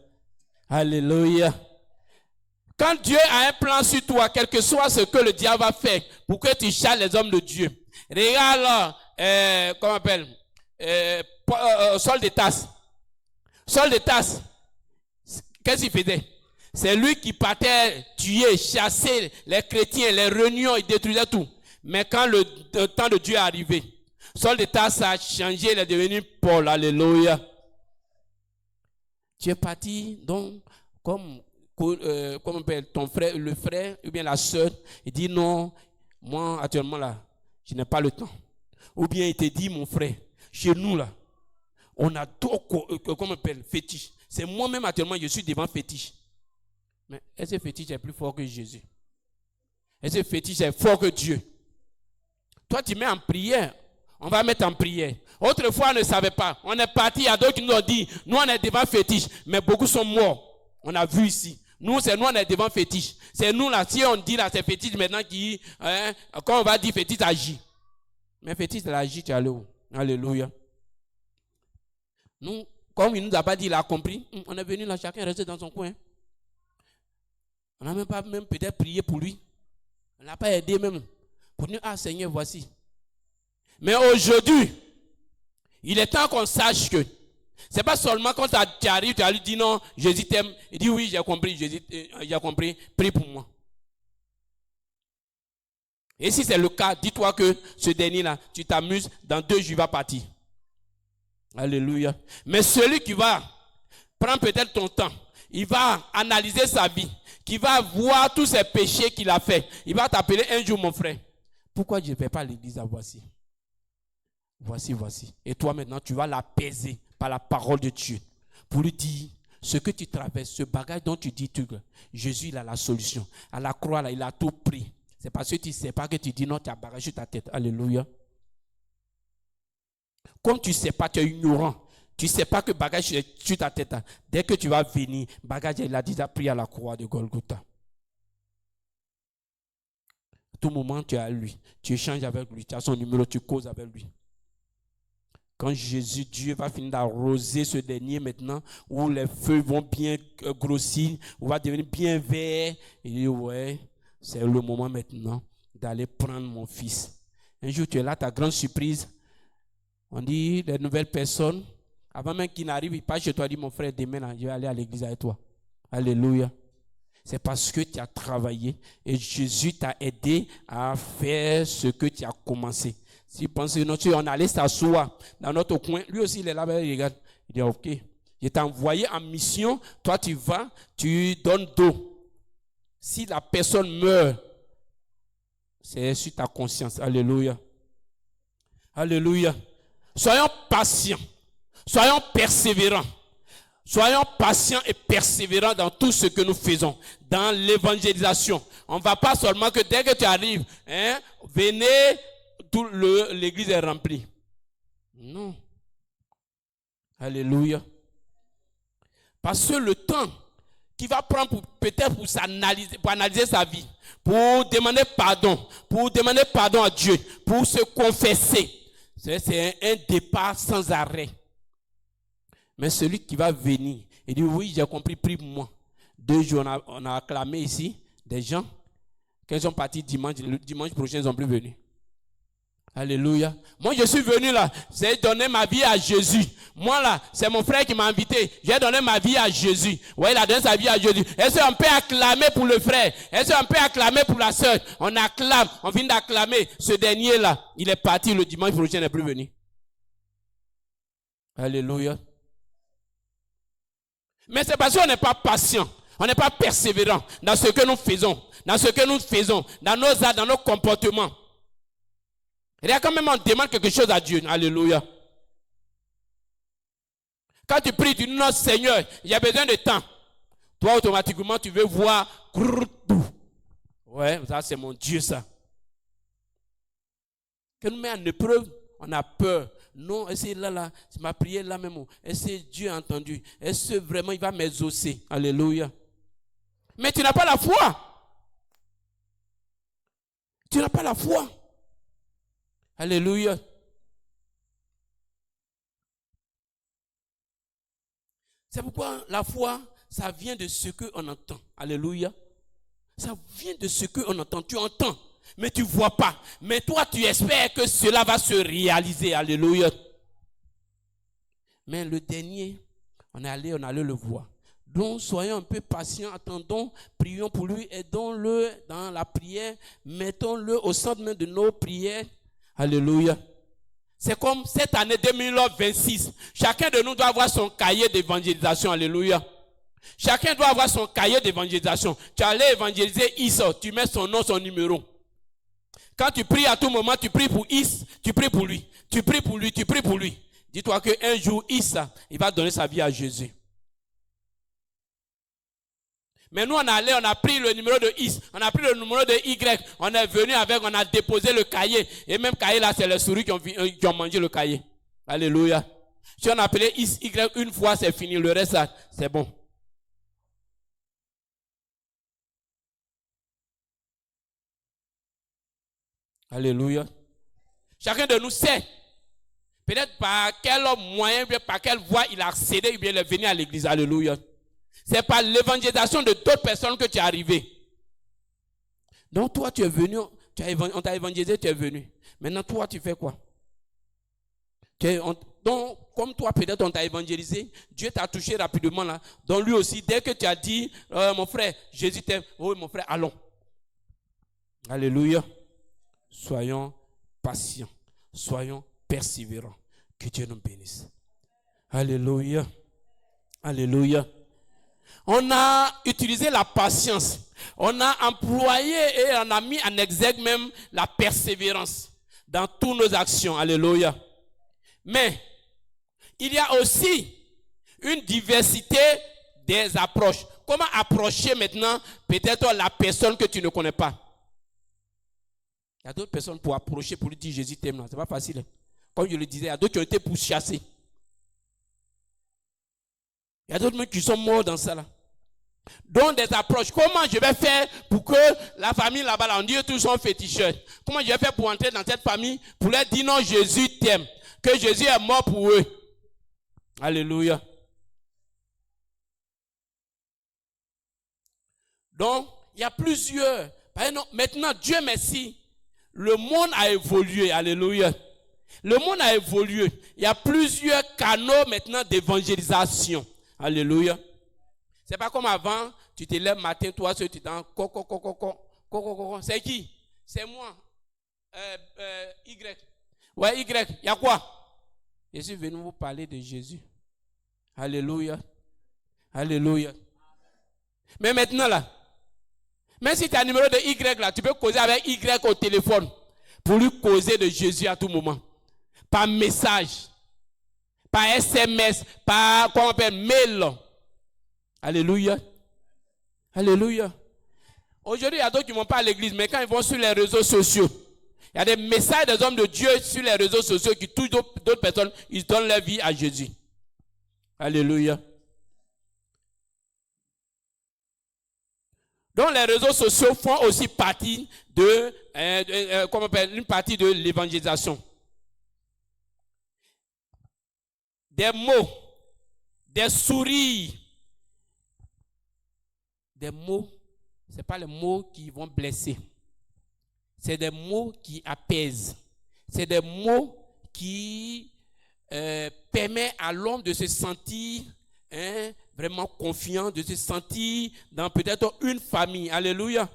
Alléluia. Quand Dieu a un plan sur toi, quel que soit ce que le diable va faire pour que tu chasses les hommes de Dieu. Regarde, comment on appelle, Saul de Tarse. Saul de Tarse. Qu'est-ce qu'il faisait? C'est lui qui partait tuer, chasser les chrétiens, les réunions, il détruisait tout. Mais quand le temps de Dieu est arrivé, Saul de Tarse a changé, il est devenu Paul. Alléluia. Tu es parti, donc, comme on appelle ton frère, le frère, ou bien la soeur, il dit non, moi actuellement là, je n'ai pas le temps. Ou bien il te dit, mon frère, chez nous là, on a comment on appelle, fétiche. C'est moi-même actuellement, je suis devant fétiche. Mais est-ce que fétiche est plus fort que Jésus? Est-ce que fétiche est fort que Dieu? Toi, tu mets en prière. On va mettre en prière. Autrefois, on ne savait pas. On est parti, il y a d'autres qui nous ont dit, nous, on est devant fétiche. Mais beaucoup sont morts. On a vu ici. Nous, on est devant fétiche. C'est nous, là, si on dit, là, c'est fétiche maintenant qui, quand on va dire fétiche, agit. Mais fétiche, elle agit, tu es allé où? Alléluia. Nous, comme il nous a pas dit, il a compris. On est venu là, chacun est resté dans son coin. On n'a même pas peut-être prié pour lui. On n'a pas aidé même. Pour nous, ah Seigneur, voici. Mais aujourd'hui, il est temps qu'on sache que c'est pas seulement quand tu arrives, tu as lui dit non, Jésus t'aime. Il dit oui, j'ai compris, Jésus, j'ai compris, prie pour moi. Et si c'est le cas, dis-toi que ce dernier-là, tu t'amuses, dans 2 jours, il va partir. Alléluia. Mais celui qui va prendre peut-être ton temps, il va analyser sa vie, qui va voir tous ses péchés qu'il a fait. Il va t'appeler un jour, mon frère. Pourquoi je ne vais pas à l'église à voici? Voici. Et toi maintenant, tu vas l'apaiser par la parole de Dieu. Pour lui dire, ce que tu traverses, ce bagage dont tu dis, Jésus, il a la solution. À la croix, là, il a tout pris. C'est parce que tu ne sais pas que tu dis non, tu as bagage sur ta tête. Alléluia. Comme tu ne sais pas, tu es ignorant. Tu ne sais pas que bagage est sur ta tête. Dès que tu vas venir, bagage, il a déjà pris à la croix de Golgotha. À tout moment, tu es à lui. Tu échanges avec lui. Tu as son numéro, tu causes avec lui. Quand Jésus, Dieu va finir d'arroser ce dernier maintenant, où les feuilles vont bien grossir, où va devenir bien vert, il dit, ouais, c'est le moment maintenant d'aller prendre mon fils. Un jour, tu es là, ta grande surprise. On dit, les nouvelles personnes, avant même qu'ils n'arrivent, ils passent chez toi, ils disent, mon frère, demain, là, je vais aller à l'église avec toi. Alléluia. C'est parce que tu as travaillé et Jésus t'a aidé à faire ce que tu as commencé. Si pense que on allait s'asseoir dans notre coin, lui aussi il est là, il regarde, il dit ok, je t'ai envoyé en mission, toi tu vas, tu donnes d'eau. Si la personne meurt, c'est sur ta conscience. Alléluia. Alléluia. Soyons patients. Soyons persévérants. Soyons patients et persévérants dans tout ce que nous faisons. Dans l'évangélisation. On ne va pas seulement que dès que tu arrives, venez, l'église est remplie. Non. Alléluia. Parce que le temps qu'il va prendre peut-être pour analyser sa vie, pour demander pardon à Dieu, pour se confesser, c'est un départ sans arrêt. Mais celui qui va venir, il dit oui, j'ai compris, prie pour moi. 2 jours, on a acclamé ici des gens. Quand ils sont partis le dimanche prochain, ils ne sont plus venus. Alléluia. Moi, je suis venu là, j'ai donné ma vie à Jésus. Moi là, c'est mon frère qui m'a invité. J'ai donné ma vie à Jésus. Ouais, il a donné sa vie à Jésus. Est-ce qu'on peut acclamer pour le frère? Est-ce qu'on peut acclamer pour la sœur? On acclame, on vient d'acclamer. Ce dernier là, il est parti le dimanche prochain, il n'est plus venu. Alléluia. Mais c'est parce qu'on n'est pas patient, on n'est pas persévérant dans ce que nous faisons, dans nos actes, dans nos comportements. Il y a quand même, on demande quelque chose à Dieu. Alléluia. Quand tu pries, tu dis non, Seigneur, il y a besoin de temps. Toi, automatiquement, tu veux voir. Ouais, ça, c'est mon Dieu, ça. Quand nous met en épreuve, on a peur. Non, est-ce que là, c'est ma prière là même. Est-ce que Dieu a entendu? Est-ce que vraiment il va m'exaucer? Alléluia. Mais tu n'as pas la foi. Tu n'as pas la foi. Alléluia. C'est pourquoi la foi, ça vient de ce qu'on entend. Alléluia. Ça vient de ce qu'on entend. Tu entends, mais tu ne vois pas. Mais toi, tu espères que cela va se réaliser. Alléluia. Mais le dernier, on est allé le voir. Donc, soyons un peu patients, attendons, prions pour lui, aidons-le dans la prière, mettons-le au centre même de nos prières. Alléluia. C'est comme cette année 2026. Chacun de nous doit avoir son cahier d'évangélisation. Alléluia. Chacun doit avoir son cahier d'évangélisation. Tu allais évangéliser Issa, tu mets son nom, son numéro. Quand tu pries à tout moment, tu pries pour Issa, tu pries pour lui. Tu pries pour lui, tu pries pour lui. Dis-toi qu'un jour, Issa, il va donner sa vie à Jésus. Mais nous, on a pris le numéro de X, on a pris le numéro de Y, on est venu avec, on a déposé le cahier. Et même cahier là, c'est les souris qui ont mangé le cahier. Alléluia. Si on a appelé X, Y une fois, c'est fini. Le reste, là, c'est bon. Alléluia. Chacun de nous sait, peut-être par quel moyen, par quelle voie il a accédé, ou bien il est venu à l'église. Alléluia. C'est par l'évangélisation de d'autres personnes que tu es arrivé. Donc toi, tu es venu, on t'a évangélisé, tu es venu. Maintenant, toi, tu fais quoi? Donc, comme toi, peut-être on t'a évangélisé, Dieu t'a touché rapidement là. Donc lui aussi, dès que tu as dit, mon frère, Jésus t'aime, oui mon frère, allons. Alléluia. Soyons patients, soyons persévérants. Que Dieu nous bénisse. Alléluia. Alléluia. On a utilisé la patience. On a employé et on a mis en exergue même la persévérance dans toutes nos actions. Alléluia. Mais il y a aussi une diversité des approches. Comment approcher maintenant peut-être la personne que tu ne connais pas? Il y a d'autres personnes pour approcher, pour lui dire Jésus t'aime. Ce n'est pas facile. Comme je le disais, il y a d'autres qui ont été pourchassés. Il y a d'autres qui sont morts dans ça là. Donc des approches. Comment je vais faire pour que la famille là-bas, là, on dit tous sont féticheurs. Comment je vais faire pour entrer dans cette famille, pour leur dire non, Jésus t'aime. Que Jésus est mort pour eux. Alléluia. Donc, il y a plusieurs. Maintenant, Dieu merci, le monde a évolué. Alléluia. Le monde a évolué. Il y a plusieurs canaux maintenant d'évangélisation. Alléluia. C'est pas comme avant, tu te lèves matin, toi, tu t'en c'est qui? C'est moi. Y. Ouais, Y. Il y a quoi? Je suis venu vous parler de Jésus. Alléluia. Alléluia. Mais maintenant là, même si tu as un numéro de Y là, tu peux causer avec Y au téléphone pour lui causer de Jésus à tout moment. par message, par SMS, par, comment on appelle, mail. Alléluia. Alléluia. Aujourd'hui, il y a d'autres qui ne vont pas à l'église, mais quand ils vont sur les réseaux sociaux, il y a des messages des hommes de Dieu sur les réseaux sociaux qui touchent d'autres personnes, ils donnent leur vie à Jésus. Alléluia. Donc les réseaux sociaux font aussi partie de, comment on appelle, une partie de l'évangélisation. Des mots, des sourires, des mots, ce n'est pas les mots qui vont blesser. C'est des mots qui apaisent. C'est des mots qui permettent à l'homme de se sentir vraiment confiant, de se sentir dans peut-être une famille. Alléluia.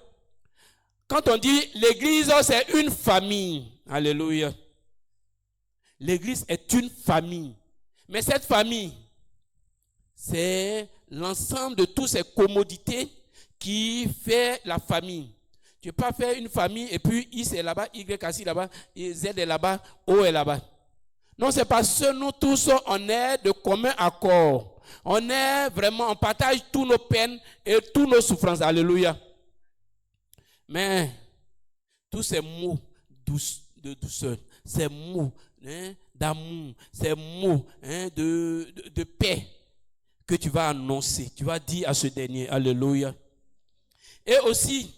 Quand on dit l'église, c'est une famille. Alléluia. L'église est une famille. Mais cette famille, c'est l'ensemble de toutes ces commodités qui fait la famille. Tu ne peux pas faire une famille et puis X est là-bas, Y assis là-bas, Z est là-bas, O est là-bas. Non, c'est parce que nous tous, on est de commun accord. On est vraiment, on partage tous nos peines et toutes nos souffrances. Alléluia. Mais tous ces mots de douceur, ces mots d'amour, ces mots de paix que tu vas annoncer, tu vas dire à ce dernier. Alléluia. Et aussi,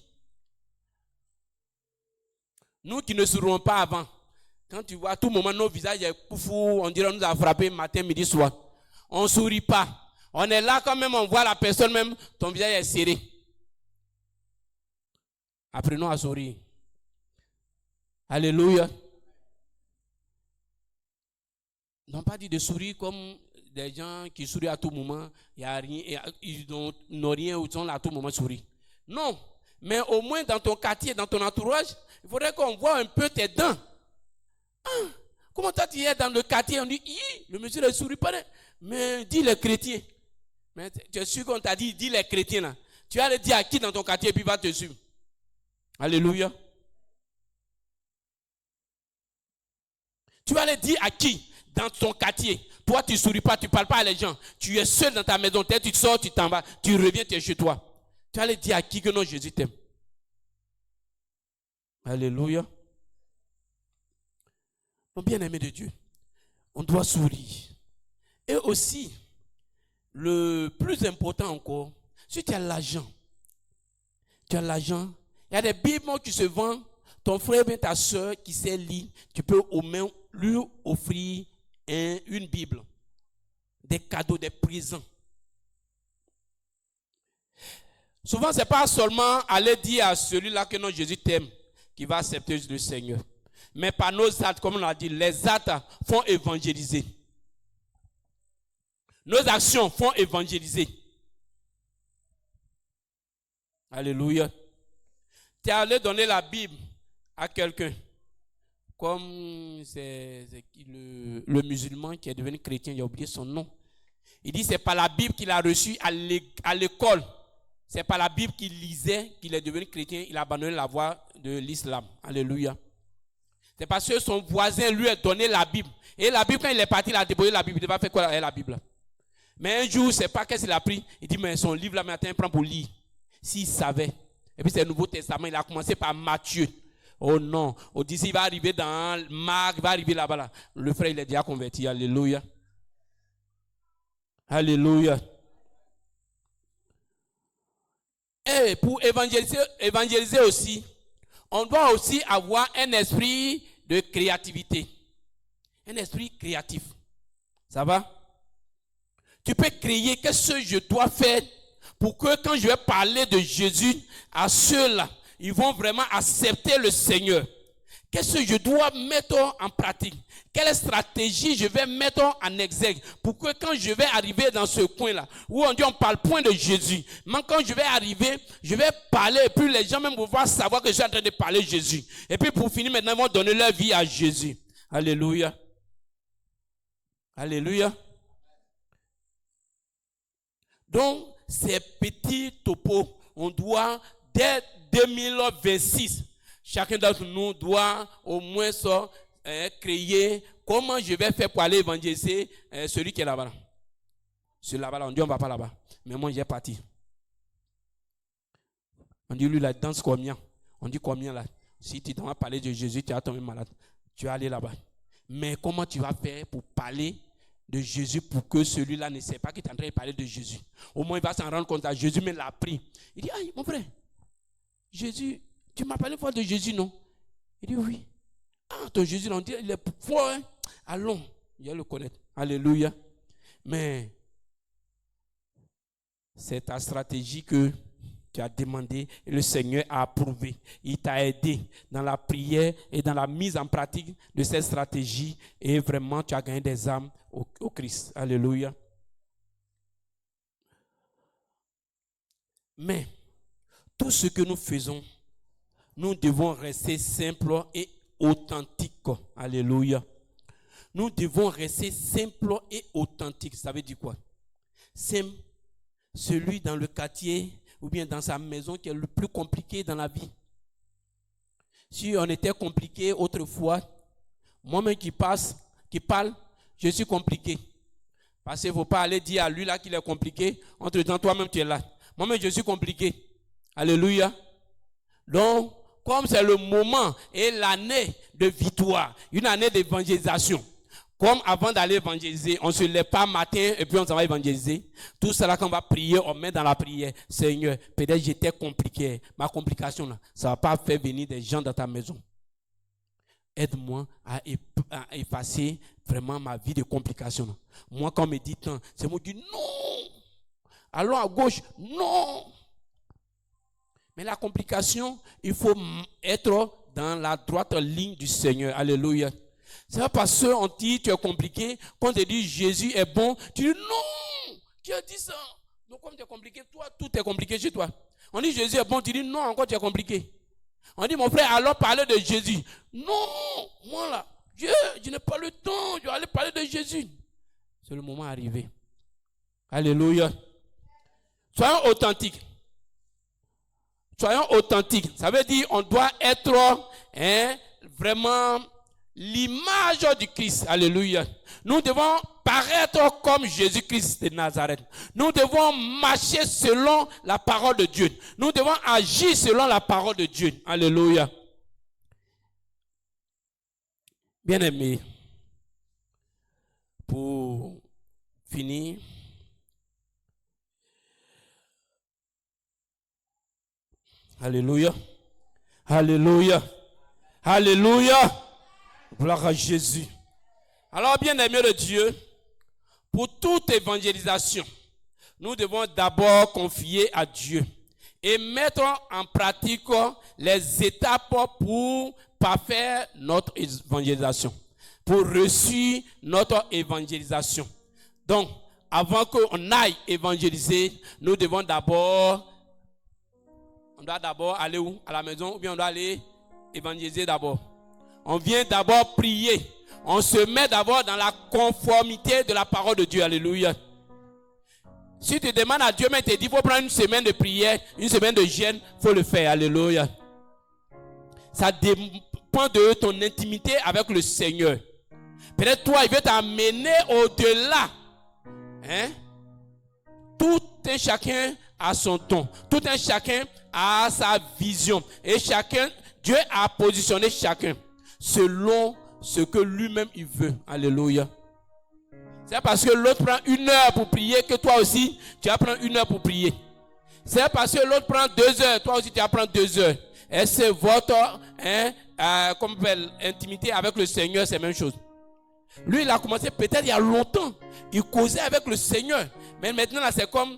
nous qui ne sourions pas avant, quand tu vois à tout moment nos visages poufou, on dirait on nous a frappé matin, midi, soir. On ne sourit pas. On est là quand même, on voit la personne même, ton visage est serré. Apprenons à sourire. Alléluia. Non pas dit de sourire comme des gens qui sourient à tout moment, il y a rien, ils n'ont rien ou ils sont là à tout moment sourire. Non, mais au moins dans ton quartier, dans ton entourage, il faudrait qu'on voit un peu tes dents. Ah, comment toi tu es dans le quartier, on dit, le monsieur ne sourit pas, mais dis les chrétiens. Mais tu es sûr qu'on t'a dit, dis les chrétiens là. Tu vas le dire à qui dans ton quartier et puis il va te suivre. Alléluia. Tu vas le dire à qui dans ton quartier. Toi tu ne souris pas, tu ne parles pas à les gens. Tu es seul dans ta maison, tu sors, tu t'en vas, tu reviens, tu es chez toi. Tu vas le dire à qui que non, Jésus t'aime. Alléluia. Mon bien-aimé de Dieu, on doit sourire. Et aussi, le plus important encore, si tu as l'argent, il y a des Bibles qui se vendent, ton frère ou ta soeur qui sait lire, tu peux au moins lui offrir une Bible, des cadeaux, des présents. Souvent, ce n'est pas seulement aller dire à celui-là que non, Jésus t'aime, qui va accepter le Seigneur. Mais par nos actes, comme on l'a dit, les actes font évangéliser. Nos actions font évangéliser. Alléluia. Tu es allé donner la Bible à quelqu'un. Comme c'est le musulman qui est devenu chrétien, il a oublié son nom. Il dit c'est pas la Bible qu'il a reçue à l'école. C'est pas la Bible qu'il lisait qu'il est devenu chrétien. Il a abandonné la voie de l'islam. Alléluia. C'est parce que son voisin lui a donné la Bible. Et la Bible, quand il est parti, il a déposé la Bible. Il va faire quoi avec la Bible? Mais un jour, c'est pas qu'est-ce qu'il a pris. Il dit, mais son livre là, matin, il prend pour lire. S'il savait. Et puis c'est le Nouveau Testament. Il a commencé par Matthieu. Oh non. On dit, il va arriver dans Marc, il va arriver là-bas. Là. Le frère, il est déjà converti. Alléluia. Alléluia. Et pour évangéliser aussi, on doit aussi avoir un esprit de créativité. Un esprit créatif. Ça va? Tu peux créer qu'est-ce que je dois faire pour que quand je vais parler de Jésus à ceux-là, ils vont vraiment accepter le Seigneur. Qu'est-ce que je dois mettre en pratique? Quelle stratégie je vais mettre en exergue pour que quand je vais arriver dans ce coin-là, où on dit on parle point de Jésus, mais quand je vais arriver, je vais parler et puis les gens même vont savoir que je suis en train de parler de Jésus. Et puis pour finir maintenant, ils vont donner leur vie à Jésus. Alléluia. Alléluia. Donc, ces petits topos, on doit, dès 2026, chacun d'entre nous doit au moins créer comment je vais faire pour aller évangéliser celui qui est là-bas. Celui là-bas, on dit on ne va pas là-bas. Mais moi, j'ai parti. On dit lui, la danse combien? On dit combien là? Si tu dois parler de Jésus, tu vas tomber malade. Tu vas aller là-bas. Mais comment tu vas faire pour parler de Jésus pour que celui-là ne sait pas que tu es en train de parler de Jésus? Au moins, il va s'en rendre compte à Jésus, mais l'a pris. Il dit, aïe, mon frère, Jésus, tu m'as parlé fort de Jésus, non? Il dit, oui. Ah, ton Jésus, on dit, il est fort, hein? Allons, il va le connaître. Alléluia. Mais c'est ta stratégie que tu as demandé et le Seigneur a approuvé. Il t'a aidé dans la prière et dans la mise en pratique de cette stratégie et vraiment tu as gagné des âmes au Christ. Alléluia. Mais tout ce que nous faisons, nous devons rester simples et authentiques. Alléluia. Nous devons rester simples et authentiques. Ça veut dire quoi? Simple, celui dans le quartier ou bien dans sa maison qui est le plus compliqué dans la vie. Si on était compliqué autrefois, moi-même qui parle, je suis compliqué. Parce qu'il ne faut pas aller dire à lui là qu'il est compliqué. Entre-temps, toi-même tu es là. Moi-même je suis compliqué. Alléluia. Donc, comme c'est le moment et l'année de victoire, une année d'évangélisation, comme avant d'aller évangéliser, on ne se lève pas matin et puis on s'en va évangéliser. Tout cela, quand on va prier, on met dans la prière. Seigneur, peut-être j'étais compliqué. Ma complication, là, ça ne va pas faire venir des gens dans ta maison. Aide-moi à effacer vraiment ma vie de complication. Là. Moi, quand on me dit tant, c'est moi qui dis non. Allons à gauche, non. Mais la complication, il faut être dans la droite ligne du Seigneur. Alléluia. C'est pas parce qu'on dit tu es compliqué, quand on te dit Jésus est bon, tu dis non, qui a dit ça? Donc comme tu es compliqué, toi, tout est compliqué chez toi. On dit Jésus est bon, tu dis non, encore tu es compliqué. On dit mon frère, alors parler de Jésus. Non, moi là, je n'ai pas le temps, je vais aller parler de Jésus. C'est le moment arrivé. Alléluia. Soyons authentiques. Soyons authentiques. Ça veut dire on doit être vraiment l'image du Christ. Alléluia. Nous devons paraître comme Jésus-Christ de Nazareth. Nous devons marcher selon la parole de Dieu. Nous devons agir selon la parole de Dieu. Alléluia. Bien-aimés, pour finir, alléluia. Alléluia. Alléluia. Gloire à Jésus. Alors, bien-aimés de Dieu, pour toute évangélisation, nous devons d'abord confier à Dieu et mettre en pratique les étapes pour parfaire notre évangélisation, pour réussir notre évangélisation. Donc, avant qu'on aille évangéliser, nous devons d'abord, on doit d'abord aller où? À la maison, ou bien on doit aller évangéliser d'abord. On vient d'abord prier. On se met d'abord dans la conformité de la parole de Dieu. Alléluia. Si tu demandes à Dieu, mais tu te dis, il faut prendre une semaine de prière, une semaine de jeûne, il faut le faire. Alléluia. Ça dépend de ton intimité avec le Seigneur. Peut-être toi, il veut t'amener au-delà. Hein? Tout un chacun a son ton. Tout un chacun a sa vision. Et chacun, Dieu a positionné chacun selon ce que lui-même il veut. Alléluia. C'est parce que l'autre prend 1 heure pour prier que toi aussi, tu vas prendre 1 heure pour prier. C'est parce que l'autre prend 2 heures, toi aussi tu vas prendre 2 heures. Et c'est votre intimité avec le Seigneur, c'est la même chose. Lui, il a commencé peut-être il y a longtemps. Il causait avec le Seigneur. Mais maintenant, là, c'est comme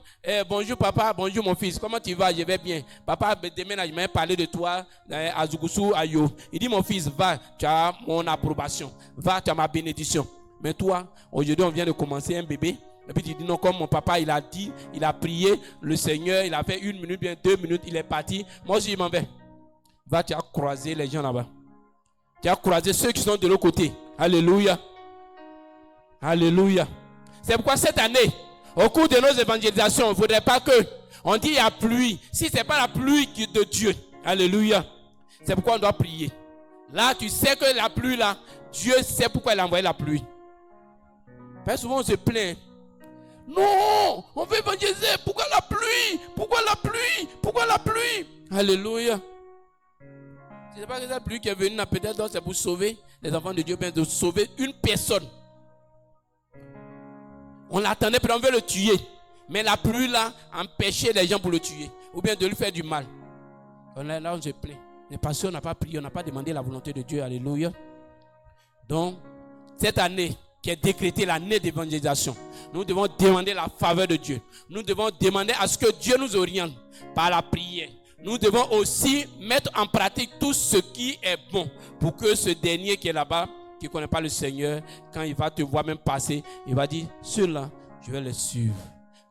bonjour papa, bonjour mon fils. Comment tu vas? Je vais bien. Papa, demain, je vais parler de toi à Zougoussou, à Yo. Il dit, mon fils, va, tu as mon approbation. Va, tu as ma bénédiction. Mais toi, aujourd'hui, on vient de commencer un bébé. Et puis tu dis, non, comme mon papa, il a dit, il a prié, le Seigneur, il a fait 1 minute, bien 2 minutes, il est parti. Moi aussi, je m'en vais. Va, tu as croisé les gens là-bas. Tu as croisé ceux qui sont de l'autre côté. Alléluia. Alléluia. C'est pourquoi cette année, au cours de nos évangélisations, il ne faudrait pas que on dit il y a pluie. Si ce n'est pas la pluie de Dieu. Alléluia. C'est pourquoi on doit prier. Là, tu sais que la pluie, là, Dieu sait pourquoi il a envoyé la pluie. Parce que souvent, on se plaint. Non, on veut évangéliser. Pourquoi la pluie? Pourquoi la pluie? Pourquoi la pluie? Alléluia. Ce n'est pas que cette pluie qui est venue, peut-être c'est pour sauver les enfants de Dieu, bien de sauver une personne. On l'attendait, puis on veut le tuer. Mais la pluie, là, empêchait les gens pour le tuer. Ou bien de lui faire du mal. Là, on se plaint. Mais parce qu'on n'a pas prié, on n'a pas demandé la volonté de Dieu. Alléluia. Donc, cette année qui est décrétée l'année d'évangélisation, nous devons demander la faveur de Dieu. Nous devons demander à ce que Dieu nous oriente par la prière. Nous devons aussi mettre en pratique tout ce qui est bon pour que ce dernier qui est là-bas, qui ne connaît pas le Seigneur, quand il va te voir même passer, il va dire, ceux-là, je vais les suivre.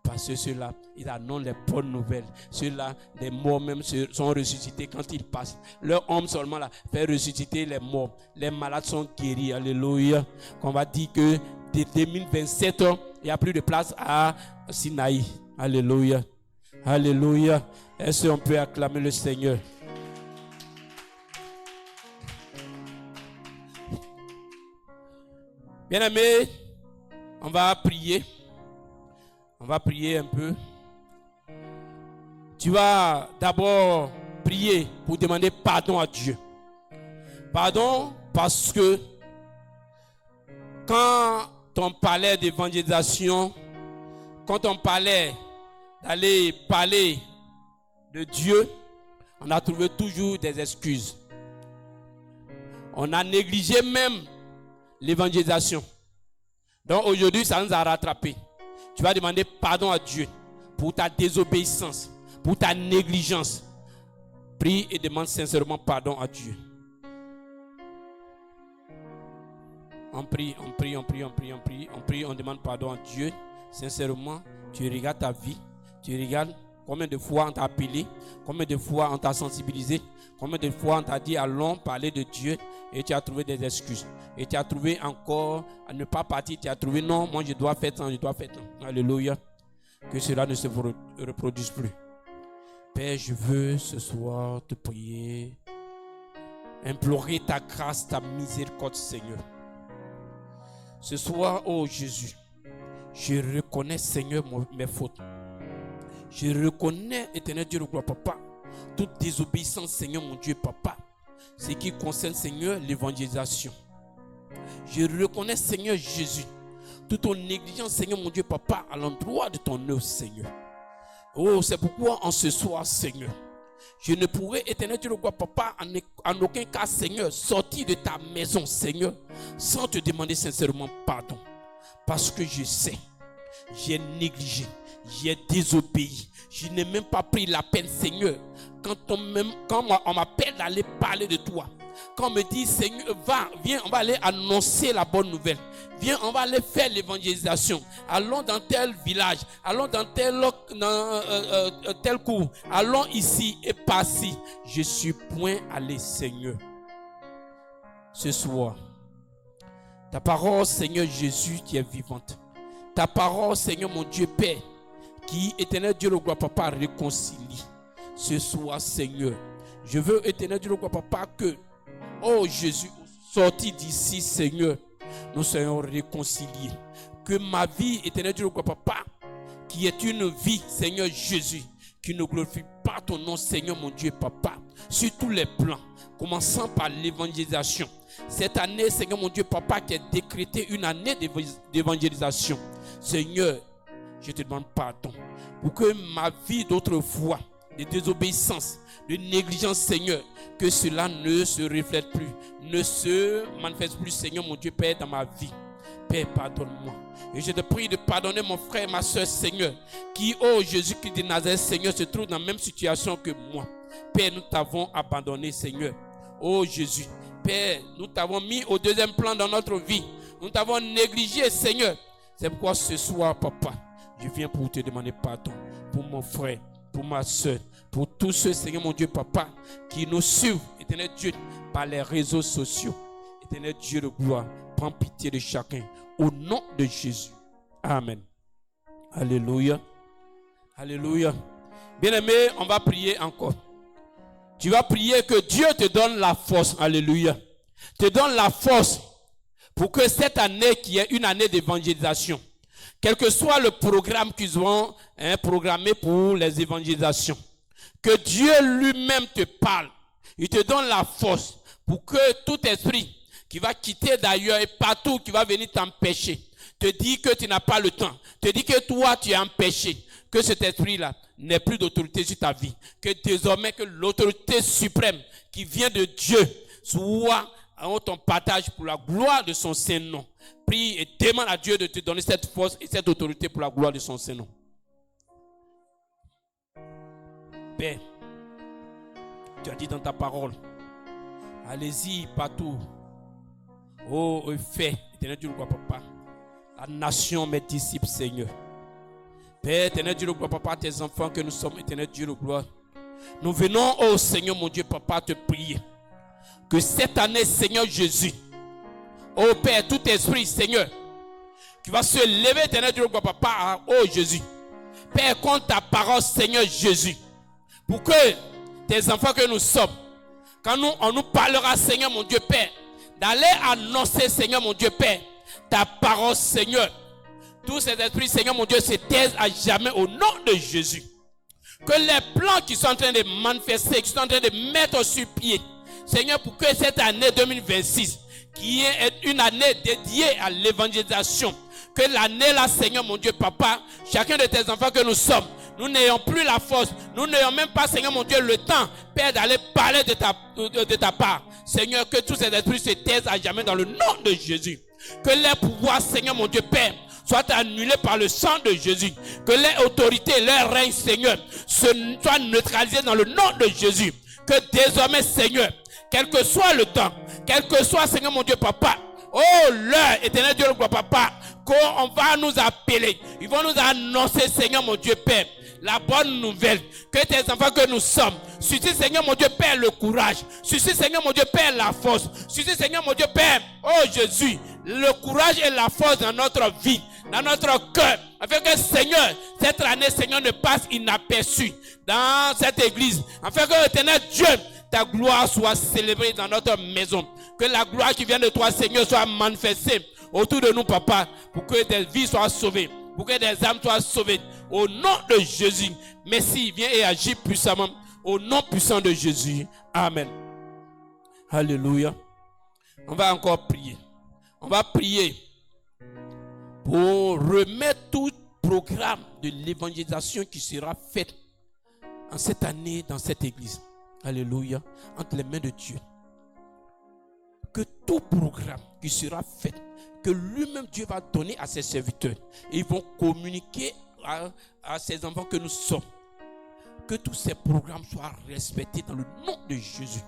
Parce que ceux-là, ils annoncent les bonnes nouvelles. Ceux-là, les morts même sont ressuscités quand ils passent. Leur homme seulement là fait ressusciter les morts. Les malades sont guéris. Alléluia. Qu'on va dire que dès 2027, il n'y a plus de place à Sinaï. Alléluia. Alléluia. Est-ce qu'on peut acclamer le Seigneur? Bien-aimés, on va prier. On va prier un peu. Tu vas d'abord prier pour demander pardon à Dieu. Pardon parce que quand on parlait d'évangélisation, quand on parlait d'aller parler de Dieu, on a trouvé toujours des excuses. On a négligé même l'évangélisation. Donc aujourd'hui, ça nous a rattrapés. Tu vas demander pardon à Dieu pour ta désobéissance, pour ta négligence. Prie et demande sincèrement pardon à Dieu. On prie, on demande pardon à Dieu. Sincèrement, tu regardes ta vie, tu regardes combien de fois on t'a appelé, combien de fois on t'a sensibilisé, combien de fois on t'a dit allons parler de Dieu et tu as trouvé des excuses. Et tu as trouvé encore à ne pas partir, tu as trouvé non, moi je dois faire ça, je dois faire ça. Alléluia. Que cela ne se reproduise plus. Père, je veux ce soir te prier, implorer ta grâce, ta miséricorde, Seigneur. Ce soir, oh Jésus, je reconnais, Seigneur, mes fautes. Je reconnais, éternel Dieu, le gloire, Papa, toute désobéissance, Seigneur, mon Dieu, Papa, ce qui concerne, Seigneur, l'évangélisation. Je reconnais, Seigneur Jésus, toute ton négligence, Seigneur, mon Dieu, Papa, à l'endroit de ton œuvre, Seigneur. Oh, c'est pourquoi en ce soir, Seigneur, je ne pourrais, éternel Dieu, le gloire, Papa, en aucun cas, Seigneur, sortir de ta maison, Seigneur, sans te demander sincèrement pardon. Parce que je sais, j'ai négligé, j'ai désobéi. Je n'ai même pas pris la peine, Seigneur, quand on m'appelle d'aller parler de toi. Quand on me dit, Seigneur, viens, on va aller annoncer la bonne nouvelle. Viens, on va aller faire l'évangélisation. Allons dans tel village, allons dans tel cours, allons ici et par-ci. Je suis point allé, Seigneur. Ce soir, ta parole, Seigneur Jésus, qui est vivante. Ta parole, Seigneur mon Dieu Père, qui, éternel Dieu le gloire, Papa, réconcilie. Ce soir, Seigneur, je veux, éternel Dieu le gloire, Papa, que, oh Jésus, sorti d'ici, Seigneur, nous soyons réconciliés. Que ma vie, éternel Dieu, Papa, qui est une vie, Seigneur Jésus, qui ne glorifie pas ton nom, Seigneur mon Dieu, Papa, sur tous les plans, commençant par l'évangélisation. Cette année, Seigneur mon Dieu, Papa, qui est décrétée une année d'évangélisation. Seigneur, je te demande pardon pour que ma vie d'autrefois, de désobéissance, de négligence, Seigneur, que cela ne se reflète plus, ne se manifeste plus, Seigneur mon Dieu, Père, dans ma vie. Père, pardonne-moi. Et je te prie de pardonner mon frère et ma soeur, Seigneur, qui, oh Jésus-Christ de Nazareth, Seigneur, se trouve dans la même situation que moi. Père, nous t'avons abandonné, Seigneur. Oh Jésus, Père, nous t'avons mis au deuxième plan dans notre vie. Nous t'avons négligé, Seigneur. C'est pourquoi ce soir, Papa, je viens pour te demander pardon pour mon frère, pour ma soeur, pour tous ceux, Seigneur mon Dieu, Papa, qui nous suivent, éternel Dieu, par les réseaux sociaux. Éternel Dieu de gloire, prends pitié de chacun. Au nom de Jésus. Amen. Alléluia. Alléluia. Bien-aimé, on va prier encore. Tu vas prier que Dieu te donne la force. Alléluia. te donne la force pour que cette année qui est une année d'évangélisation, quel que soit le programme qu'ils ont programmé pour les évangélisations, que Dieu lui-même te parle. Il te donne la force pour que tout esprit qui va quitter d'ailleurs et partout qui va venir t'empêcher, te dit que tu n'as pas le temps, te dit que toi tu es empêché, que cet esprit-là n'ait plus d'autorité sur ta vie, que désormais que l'autorité suprême qui vient de Dieu soit en ton partage pour la gloire de son Saint-Nom. Prie et demande à Dieu de te donner cette force et cette autorité pour la gloire de son Saint-Nom. Père, tu as dit dans ta parole, allez-y partout. Oh, fais, éternel Dieu, papa, la nation, mes disciples, Seigneur. Père, éternel Dieu, papa, tes enfants que nous sommes, éternel Dieu, le gloire. Nous venons, oh Seigneur, mon Dieu, papa, te prier. Que cette année, Seigneur Jésus, oh Père, tout esprit, Seigneur, qui va se lever, éternel Dieu, papa, oh Jésus. Père, contre ta parole, Seigneur Jésus, pour que tes enfants que nous sommes, quand on nous parlera, Seigneur, mon Dieu, Père, d'aller annoncer, Seigneur, mon Dieu, Père, ta parole, Seigneur. Tous ces esprits, Seigneur, mon Dieu, se taisent à jamais au nom de Jésus. Que les plans qui sont en train de manifester, qui sont en train de mettre sur pied, Seigneur, pour que cette année 2026, qui est une année dédiée à l'évangélisation, que l'année là, Seigneur, mon Dieu, papa, chacun de tes enfants que nous sommes, nous n'ayons plus la force, nous n'ayons même pas, Seigneur, mon Dieu, le temps, Père, d'aller parler de ta part. Seigneur, que tous ces esprits se taisent à jamais dans le nom de Jésus. Que les pouvoirs, Seigneur, mon Dieu, Père, soient annulés par le sang de Jésus. Que les autorités, leur règne, Seigneur, soient neutralisés dans le nom de Jésus. Que désormais, Seigneur, quel que soit le temps, quel que soit, Seigneur, mon Dieu, papa, oh, l'heure, éternel Dieu, le papa, qu'on va nous appeler. Ils vont nous annoncer, Seigneur, mon Dieu, Père, la bonne nouvelle, que tes enfants que nous sommes, suscite, Seigneur, mon Dieu, Père, le courage, suscite, Seigneur, mon Dieu, Père, la force, suscite, Seigneur, mon Dieu, Père, oh Jésus, le courage et la force dans notre vie, dans notre cœur, afin que, Seigneur, cette année, Seigneur, ne passe inaperçue dans cette église, afin que, éternel Dieu, ta gloire soit célébrée dans notre maison, que la gloire qui vient de toi, Seigneur, soit manifestée autour de nous, papa, pour que des vies soient sauvées, pour que des âmes soient sauvées. Au nom de Jésus, merci, viens et agis puissamment. Au nom puissant de Jésus. Amen. Alléluia. On va encore prier. On va prier pour remettre tout programme de l'évangélisation qui sera fait en cette année dans cette église. Alléluia. Entre les mains de Dieu. Que tout programme qui sera fait, que lui-même Dieu va donner à ses serviteurs, et ils vont communiquer à ces enfants que nous sommes. Que tous ces programmes soient respectés dans le nom de Jésus.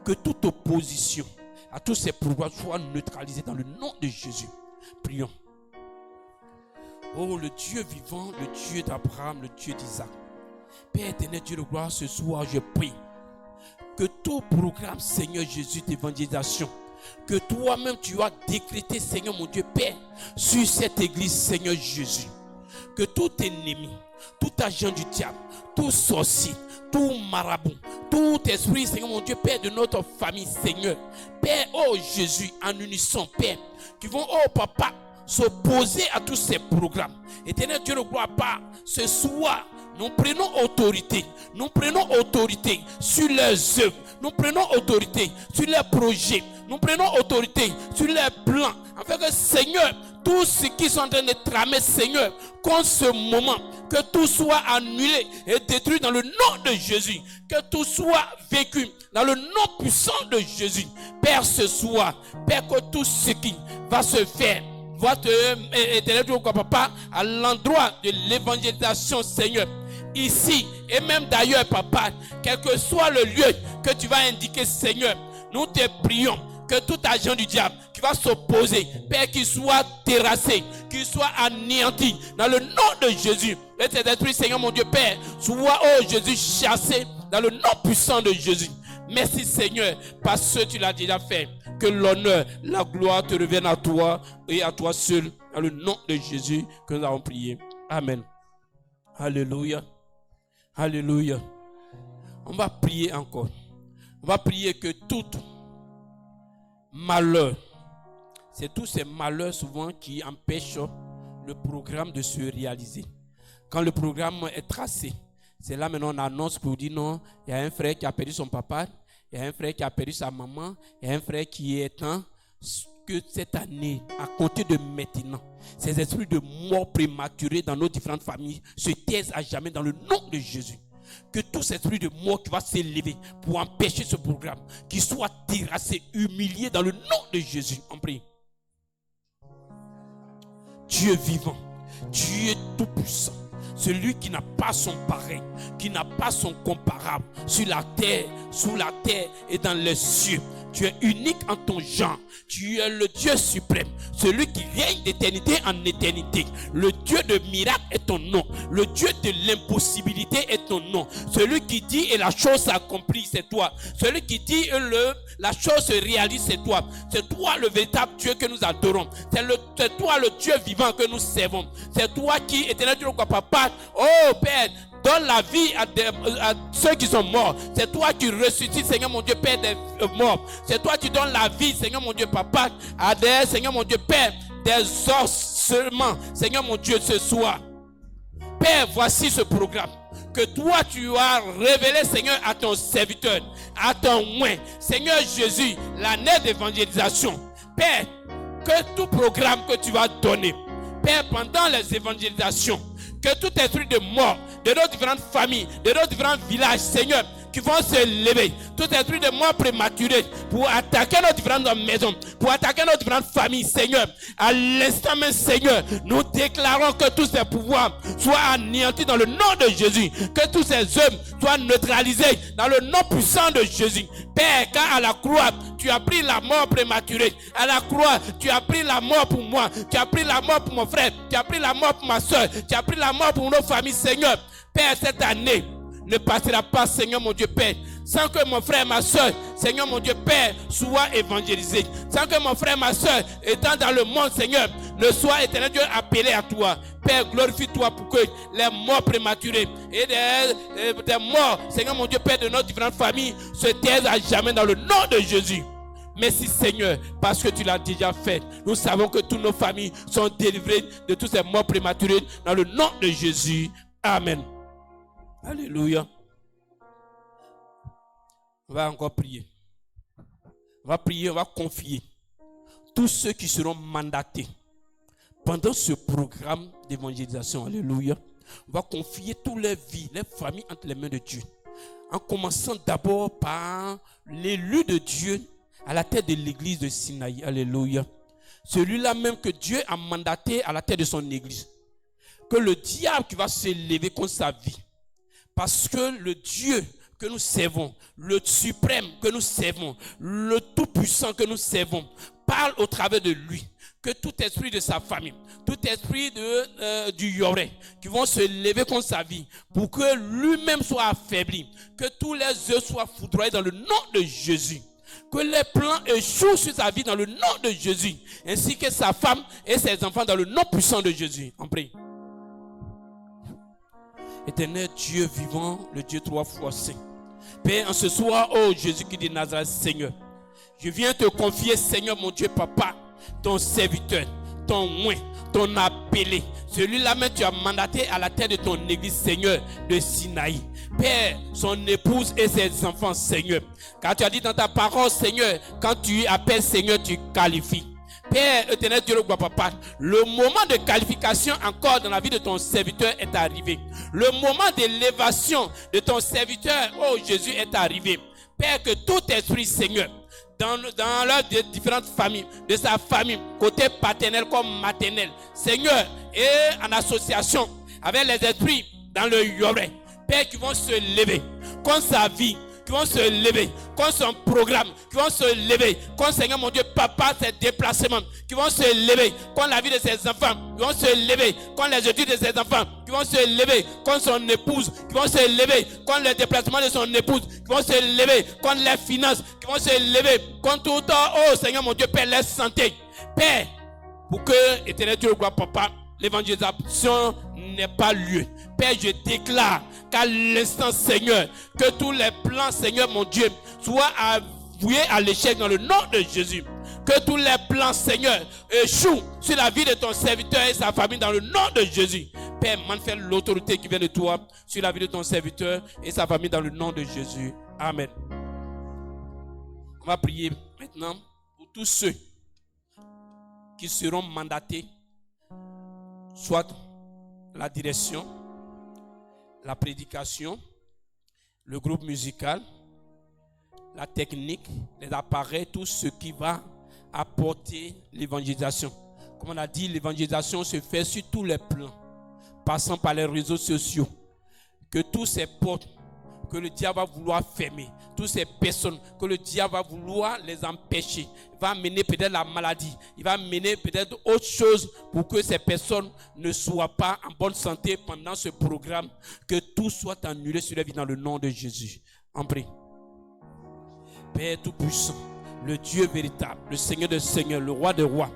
Que toute opposition à tous ces programmes soit neutralisée dans le nom de Jésus. Prions. Oh, le Dieu vivant, le Dieu d'Abraham, le Dieu d'Isaac. Père éternel, Dieu de gloire, ce soir je prie que tout programme, Seigneur Jésus, d'évangélisation, que toi-même tu as décrété, Seigneur mon Dieu, Père, sur cette église, Seigneur Jésus, que tout ennemi, tout agent du diable, tout sorcier, tout marabout, tout esprit, Seigneur mon Dieu, Père de notre famille, Seigneur, Père, oh Jésus, en unisson, Père, qui vont, oh Papa, s'opposer à tous ces programmes. Éternel Dieu, ne crois pas, ce soir, nous prenons autorité sur leurs œuvres, nous prenons autorité sur leurs projets, nous prenons autorité sur leurs plans, afin que, Seigneur, tout ce qui sont en train de tramer, Seigneur, qu'en ce moment, que tout soit annulé et détruit dans le nom de Jésus, que tout soit vécu dans le nom puissant de Jésus. Père, ce soir, Père, que tout ce qui va se faire, éternel Dieu, papa, à l'endroit de l'évangélisation, Seigneur, ici et même d'ailleurs, papa, quel que soit le lieu que tu vas indiquer, Seigneur, nous te prions que tout agent du diable qui va s'opposer, Père, qu'il soit terrassé, qu'il soit anéanti dans le nom de Jésus. Et cet esprit, Seigneur mon Dieu, Père, soit, oh Jésus, chassé dans le nom puissant de Jésus. Merci, Seigneur, parce que tu l'as déjà fait. Que l'honneur, la gloire te revienne à toi et à toi seul, dans le nom de Jésus que nous avons prié. Amen. Alléluia. Alléluia. On va prier encore. On va prier que toute malheurs. C'est tous ces malheurs souvent qui empêchent le programme de se réaliser. Quand le programme est tracé, c'est là maintenant on annonce pour dire non, il y a un frère qui a perdu son papa, il y a un frère qui a perdu sa maman, il y a un frère qui est temps que cette année, à compter de maintenant, ces esprits de mort prématurés dans nos différentes familles se taisent à jamais dans le nom de Jésus. Que tout cet esprit de mort qui va s'élever pour empêcher ce programme, qu'il soit terrassé, humilié dans le nom de Jésus. On prie. Dieu vivant, Dieu tout-puissant, celui qui n'a pas son pareil, qui n'a pas son comparable sur la terre, sous la terre et dans les cieux. Tu es unique en ton genre. Tu es le Dieu suprême, celui qui règne d'éternité en éternité. Le Dieu de miracle est ton nom. Le Dieu de l'impossibilité est ton nom. Celui qui dit et la chose s'accomplit, c'est toi. Celui qui dit et la chose se réalise, c'est toi. C'est toi le véritable Dieu que nous adorons. C'est toi le Dieu vivant que nous servons. C'est toi qui, éternel Dieu, papa, oh Père, donne la vie à ceux qui sont morts. C'est toi qui ressuscites, Seigneur mon Dieu, Père des morts. C'est toi qui donnes la vie, Seigneur mon Dieu, Papa, à des, Seigneur mon Dieu, Père, des os seulement, Seigneur mon Dieu, ce soir. Père, voici ce programme que toi tu as révélé, Seigneur, à ton serviteur, à ton oint. Seigneur Jésus, l'année d'évangélisation. Père, que tout programme que tu vas donner, Père, pendant les évangélisations, que tout esprit de mort de nos différentes familles, de nos différents villages, Seigneur, qui vont se lever, tout esprit de mort prématuré pour attaquer nos différentes maisons, pour attaquer nos différentes familles, Seigneur. À l'instant même, Seigneur, nous déclarons que tous ces pouvoirs soient anéantis dans le nom de Jésus, que tous ces œuvres soient neutralisés dans le nom puissant de Jésus. Père, car à la croix, tu as pris la mort prématurée. À la croix, tu as pris la mort pour moi, tu as pris la mort pour mon frère, tu as pris la mort pour ma soeur, tu as pris la mort pour nos familles, Seigneur. Père, cette année ne passera pas, Seigneur mon Dieu Père, sans que mon frère et ma soeur, Seigneur mon Dieu Père, soient évangélisés. Sans que mon frère et ma soeur, étant dans le monde, Seigneur, ne soient, éternel Dieu, appelés à toi. Père, glorifie-toi pour que les morts prématurés et des morts, Seigneur mon Dieu Père, de nos différentes familles se taisent à jamais dans le nom de Jésus. Merci Seigneur, parce que tu l'as déjà fait. Nous savons que toutes nos familles sont délivrées de tous ces morts prématurés dans le nom de Jésus. Amen. Alléluia. On va encore prier. On va prier, on va confier tous ceux qui seront mandatés pendant ce programme d'évangélisation. Alléluia. On va confier toutes les vies, les familles entre les mains de Dieu. En commençant d'abord par l'élu de Dieu à la tête de l'église de Sinaï. Alléluia. Celui-là même que Dieu a mandaté à la tête de son église. Que le diable qui va se lever contre sa vie. Parce que le Dieu que nous servons, le suprême que nous servons, le tout-puissant que nous servons, parle au travers de lui. Que tout esprit de sa famille, tout esprit du Yoré, qui vont se lever contre sa vie, pour que lui-même soit affaibli, que tous les œufs soient foudroyés dans le nom de Jésus. Que les plans échouent sur sa vie dans le nom de Jésus, ainsi que sa femme et ses enfants dans le nom puissant de Jésus. On prie. Éternel Dieu vivant, le Dieu trois fois saint. Père, en ce soir, oh Jésus-Christ de Nazareth, Seigneur, je viens te confier, Seigneur mon Dieu, Papa, ton serviteur, ton oint, ton appelé. Celui-là même tu as mandaté à la tête de ton église, Seigneur, de Sinaï. Père, son épouse et ses enfants, Seigneur. Car tu as dit dans ta parole, Seigneur, quand tu appelles, Seigneur, tu qualifies. Père éternel Dieu, Papa, le moment de qualification encore dans la vie de ton serviteur est arrivé. Le moment d'élévation de ton serviteur, oh Jésus, est arrivé. Père, que tout esprit, Seigneur, dans leurs différentes familles, de sa famille, côté paternel comme maternel, Seigneur, et en association avec les esprits dans le Yoré, Père, qui vont se lever contre sa vie, qui vont se lever contre son programme, qui vont se lever contre, Seigneur mon Dieu, Papa, ses déplacements, qui vont se lever contre la vie de ses enfants, qui vont se lever contre les études de ses enfants, qui vont se lever contre son épouse, qui vont se lever contre les déplacements de son épouse, qui vont se lever contre les finances, qui vont se lever contre tout, oh Seigneur mon Dieu, Père, la santé. Père, pour que, éternel Dieu, Papa, l'évangélisation n'ait pas lieu. Père, je déclare qu'à l'instant, Seigneur, que tous les plans, Seigneur mon Dieu, soient avoués à l'échec dans le nom de Jésus. Que tous les plans, Seigneur, échouent sur la vie de ton serviteur et sa famille dans le nom de Jésus. Père, manifeste l'autorité qui vient de toi sur la vie de ton serviteur et sa famille dans le nom de Jésus. Amen. On va prier maintenant pour tous ceux qui seront mandatés, soit la direction, la prédication, le groupe musical, la technique, les appareils, tout ce qui va apporter l'évangélisation. Comme on a dit, l'évangélisation se fait sur tous les plans, passant par les réseaux sociaux. Que tous ces portes que le diable va vouloir fermer, toutes ces personnes que le diable va vouloir les empêcher, il va amener peut-être la maladie, il va amener peut-être autre chose pour que ces personnes ne soient pas en bonne santé pendant ce programme. Que tout soit annulé sur la vie dans le nom de Jésus. En prie. Père Tout-Puissant, le Dieu véritable, le Seigneur des Seigneurs, le Roi des Rois.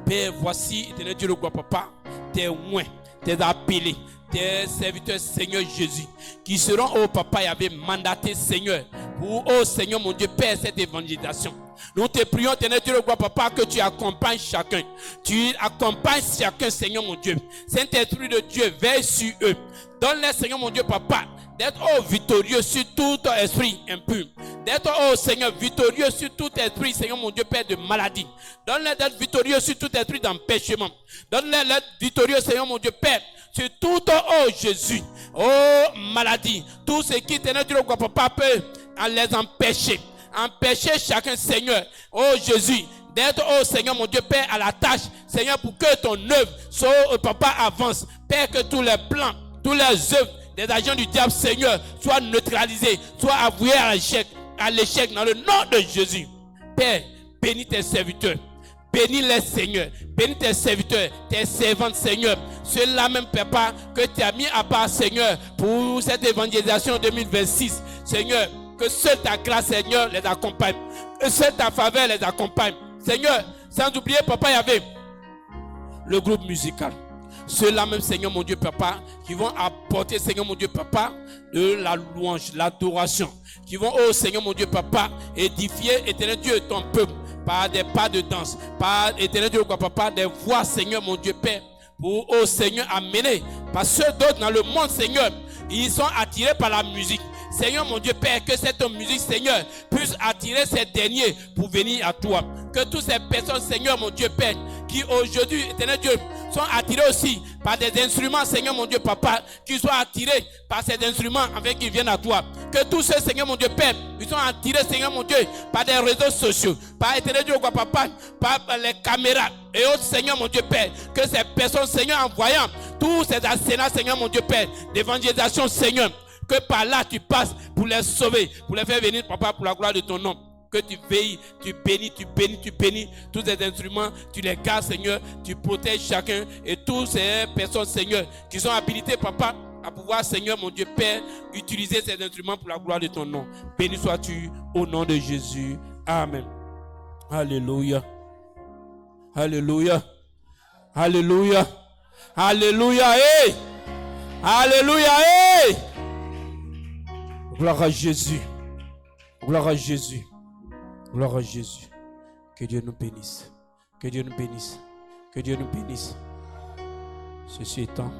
Père, voici, éternel Dieu le roi papa, tes oints, tes appelés, tes serviteurs, Seigneur Jésus, qui seront, oh papa, y avait mandaté, Seigneur, pour, oh Seigneur mon Dieu, Père, cette évangélisation. Nous te prions, éternel Dieu le roi papa, que tu accompagnes chacun. Tu accompagnes chacun, Seigneur mon Dieu. Saint-Esprit de Dieu, veille sur eux. Donne-les, Seigneur mon Dieu papa, d'être, oh, victorieux sur tout esprit impur. D'être, oh Seigneur, victorieux sur tout esprit, Seigneur mon Dieu, Père, de maladie. Donne-les d'être victorieux sur tout esprit d'empêchement. Donne-les d'être victorieux, Seigneur mon Dieu, Père, sur tout, oh Jésus, oh maladie. Tout ce qui, éternel Dieu, papa, peut les empêcher. Empêcher chacun, Seigneur, oh Jésus, d'être, oh Seigneur mon Dieu, Père, à la tâche, Seigneur, pour que ton œuvre, soit, oh, papa, avance. Père, que tous les plans, tous les œuvres des agents du diable, Seigneur, soient neutralisés, soient avoués à l'échec dans le nom de Jésus. Père, bénis tes serviteurs. Bénis-les, Seigneur. Bénis tes serviteurs, tes servantes, Seigneur. Ceux-là même, papa, que tu as mis à part, Seigneur, pour cette évangélisation 2026. Seigneur, que seule ta grâce, Seigneur, les accompagne. Que seule ta faveur les accompagne. Seigneur, sans oublier, papa, il y avait le groupe musical. Ceux-là même, Seigneur mon Dieu, papa, qui vont apporter, Seigneur mon Dieu, papa, de la louange, l'adoration. Qui vont, oh Seigneur mon Dieu, papa, édifier, éternel Dieu, ton peuple, par des pas de danse, par, éternel Dieu, papa, des voix, Seigneur mon Dieu, Père, pour, oh Seigneur, amener. Parce que d'autres dans le monde, Seigneur, ils sont attirés par la musique. Seigneur mon Dieu Père, que cette musique, Seigneur, puisse attirer ces derniers pour venir à toi. Que toutes ces personnes, Seigneur mon Dieu Père, qui aujourd'hui, éternel Dieu, sont attirés aussi par des instruments, Seigneur mon Dieu Papa, qui soient attirés par ces instruments avec qu'ils viennent à toi. Que tous ceux, Seigneur mon Dieu Père, ils sont attirés, Seigneur mon Dieu, par des réseaux sociaux, par éternel Dieu Papa, par les caméras et autres, Seigneur mon Dieu Père. Que ces personnes, Seigneur, en voyant tous ces arsenals, Seigneur mon Dieu Père, d'évangélisation, Seigneur, que par là tu passes pour les sauver, pour les faire venir, papa, pour la gloire de ton nom. Que tu veilles, tu bénis tous ces instruments, tu les gardes, Seigneur, tu protèges chacun et toutes ces personnes, Seigneur, qui sont habilitées, papa, à pouvoir, Seigneur, mon Dieu Père, utiliser ces instruments pour la gloire de ton nom. Béni sois-tu au nom de Jésus. Amen. Alléluia. Alléluia. Alléluia. Alléluia. Hey! Alléluia. Hey! Gloire à Jésus. Gloire à Jésus. Gloire à Jésus. Que Dieu nous bénisse. Que Dieu nous bénisse. Que Dieu nous bénisse. Ceci étant.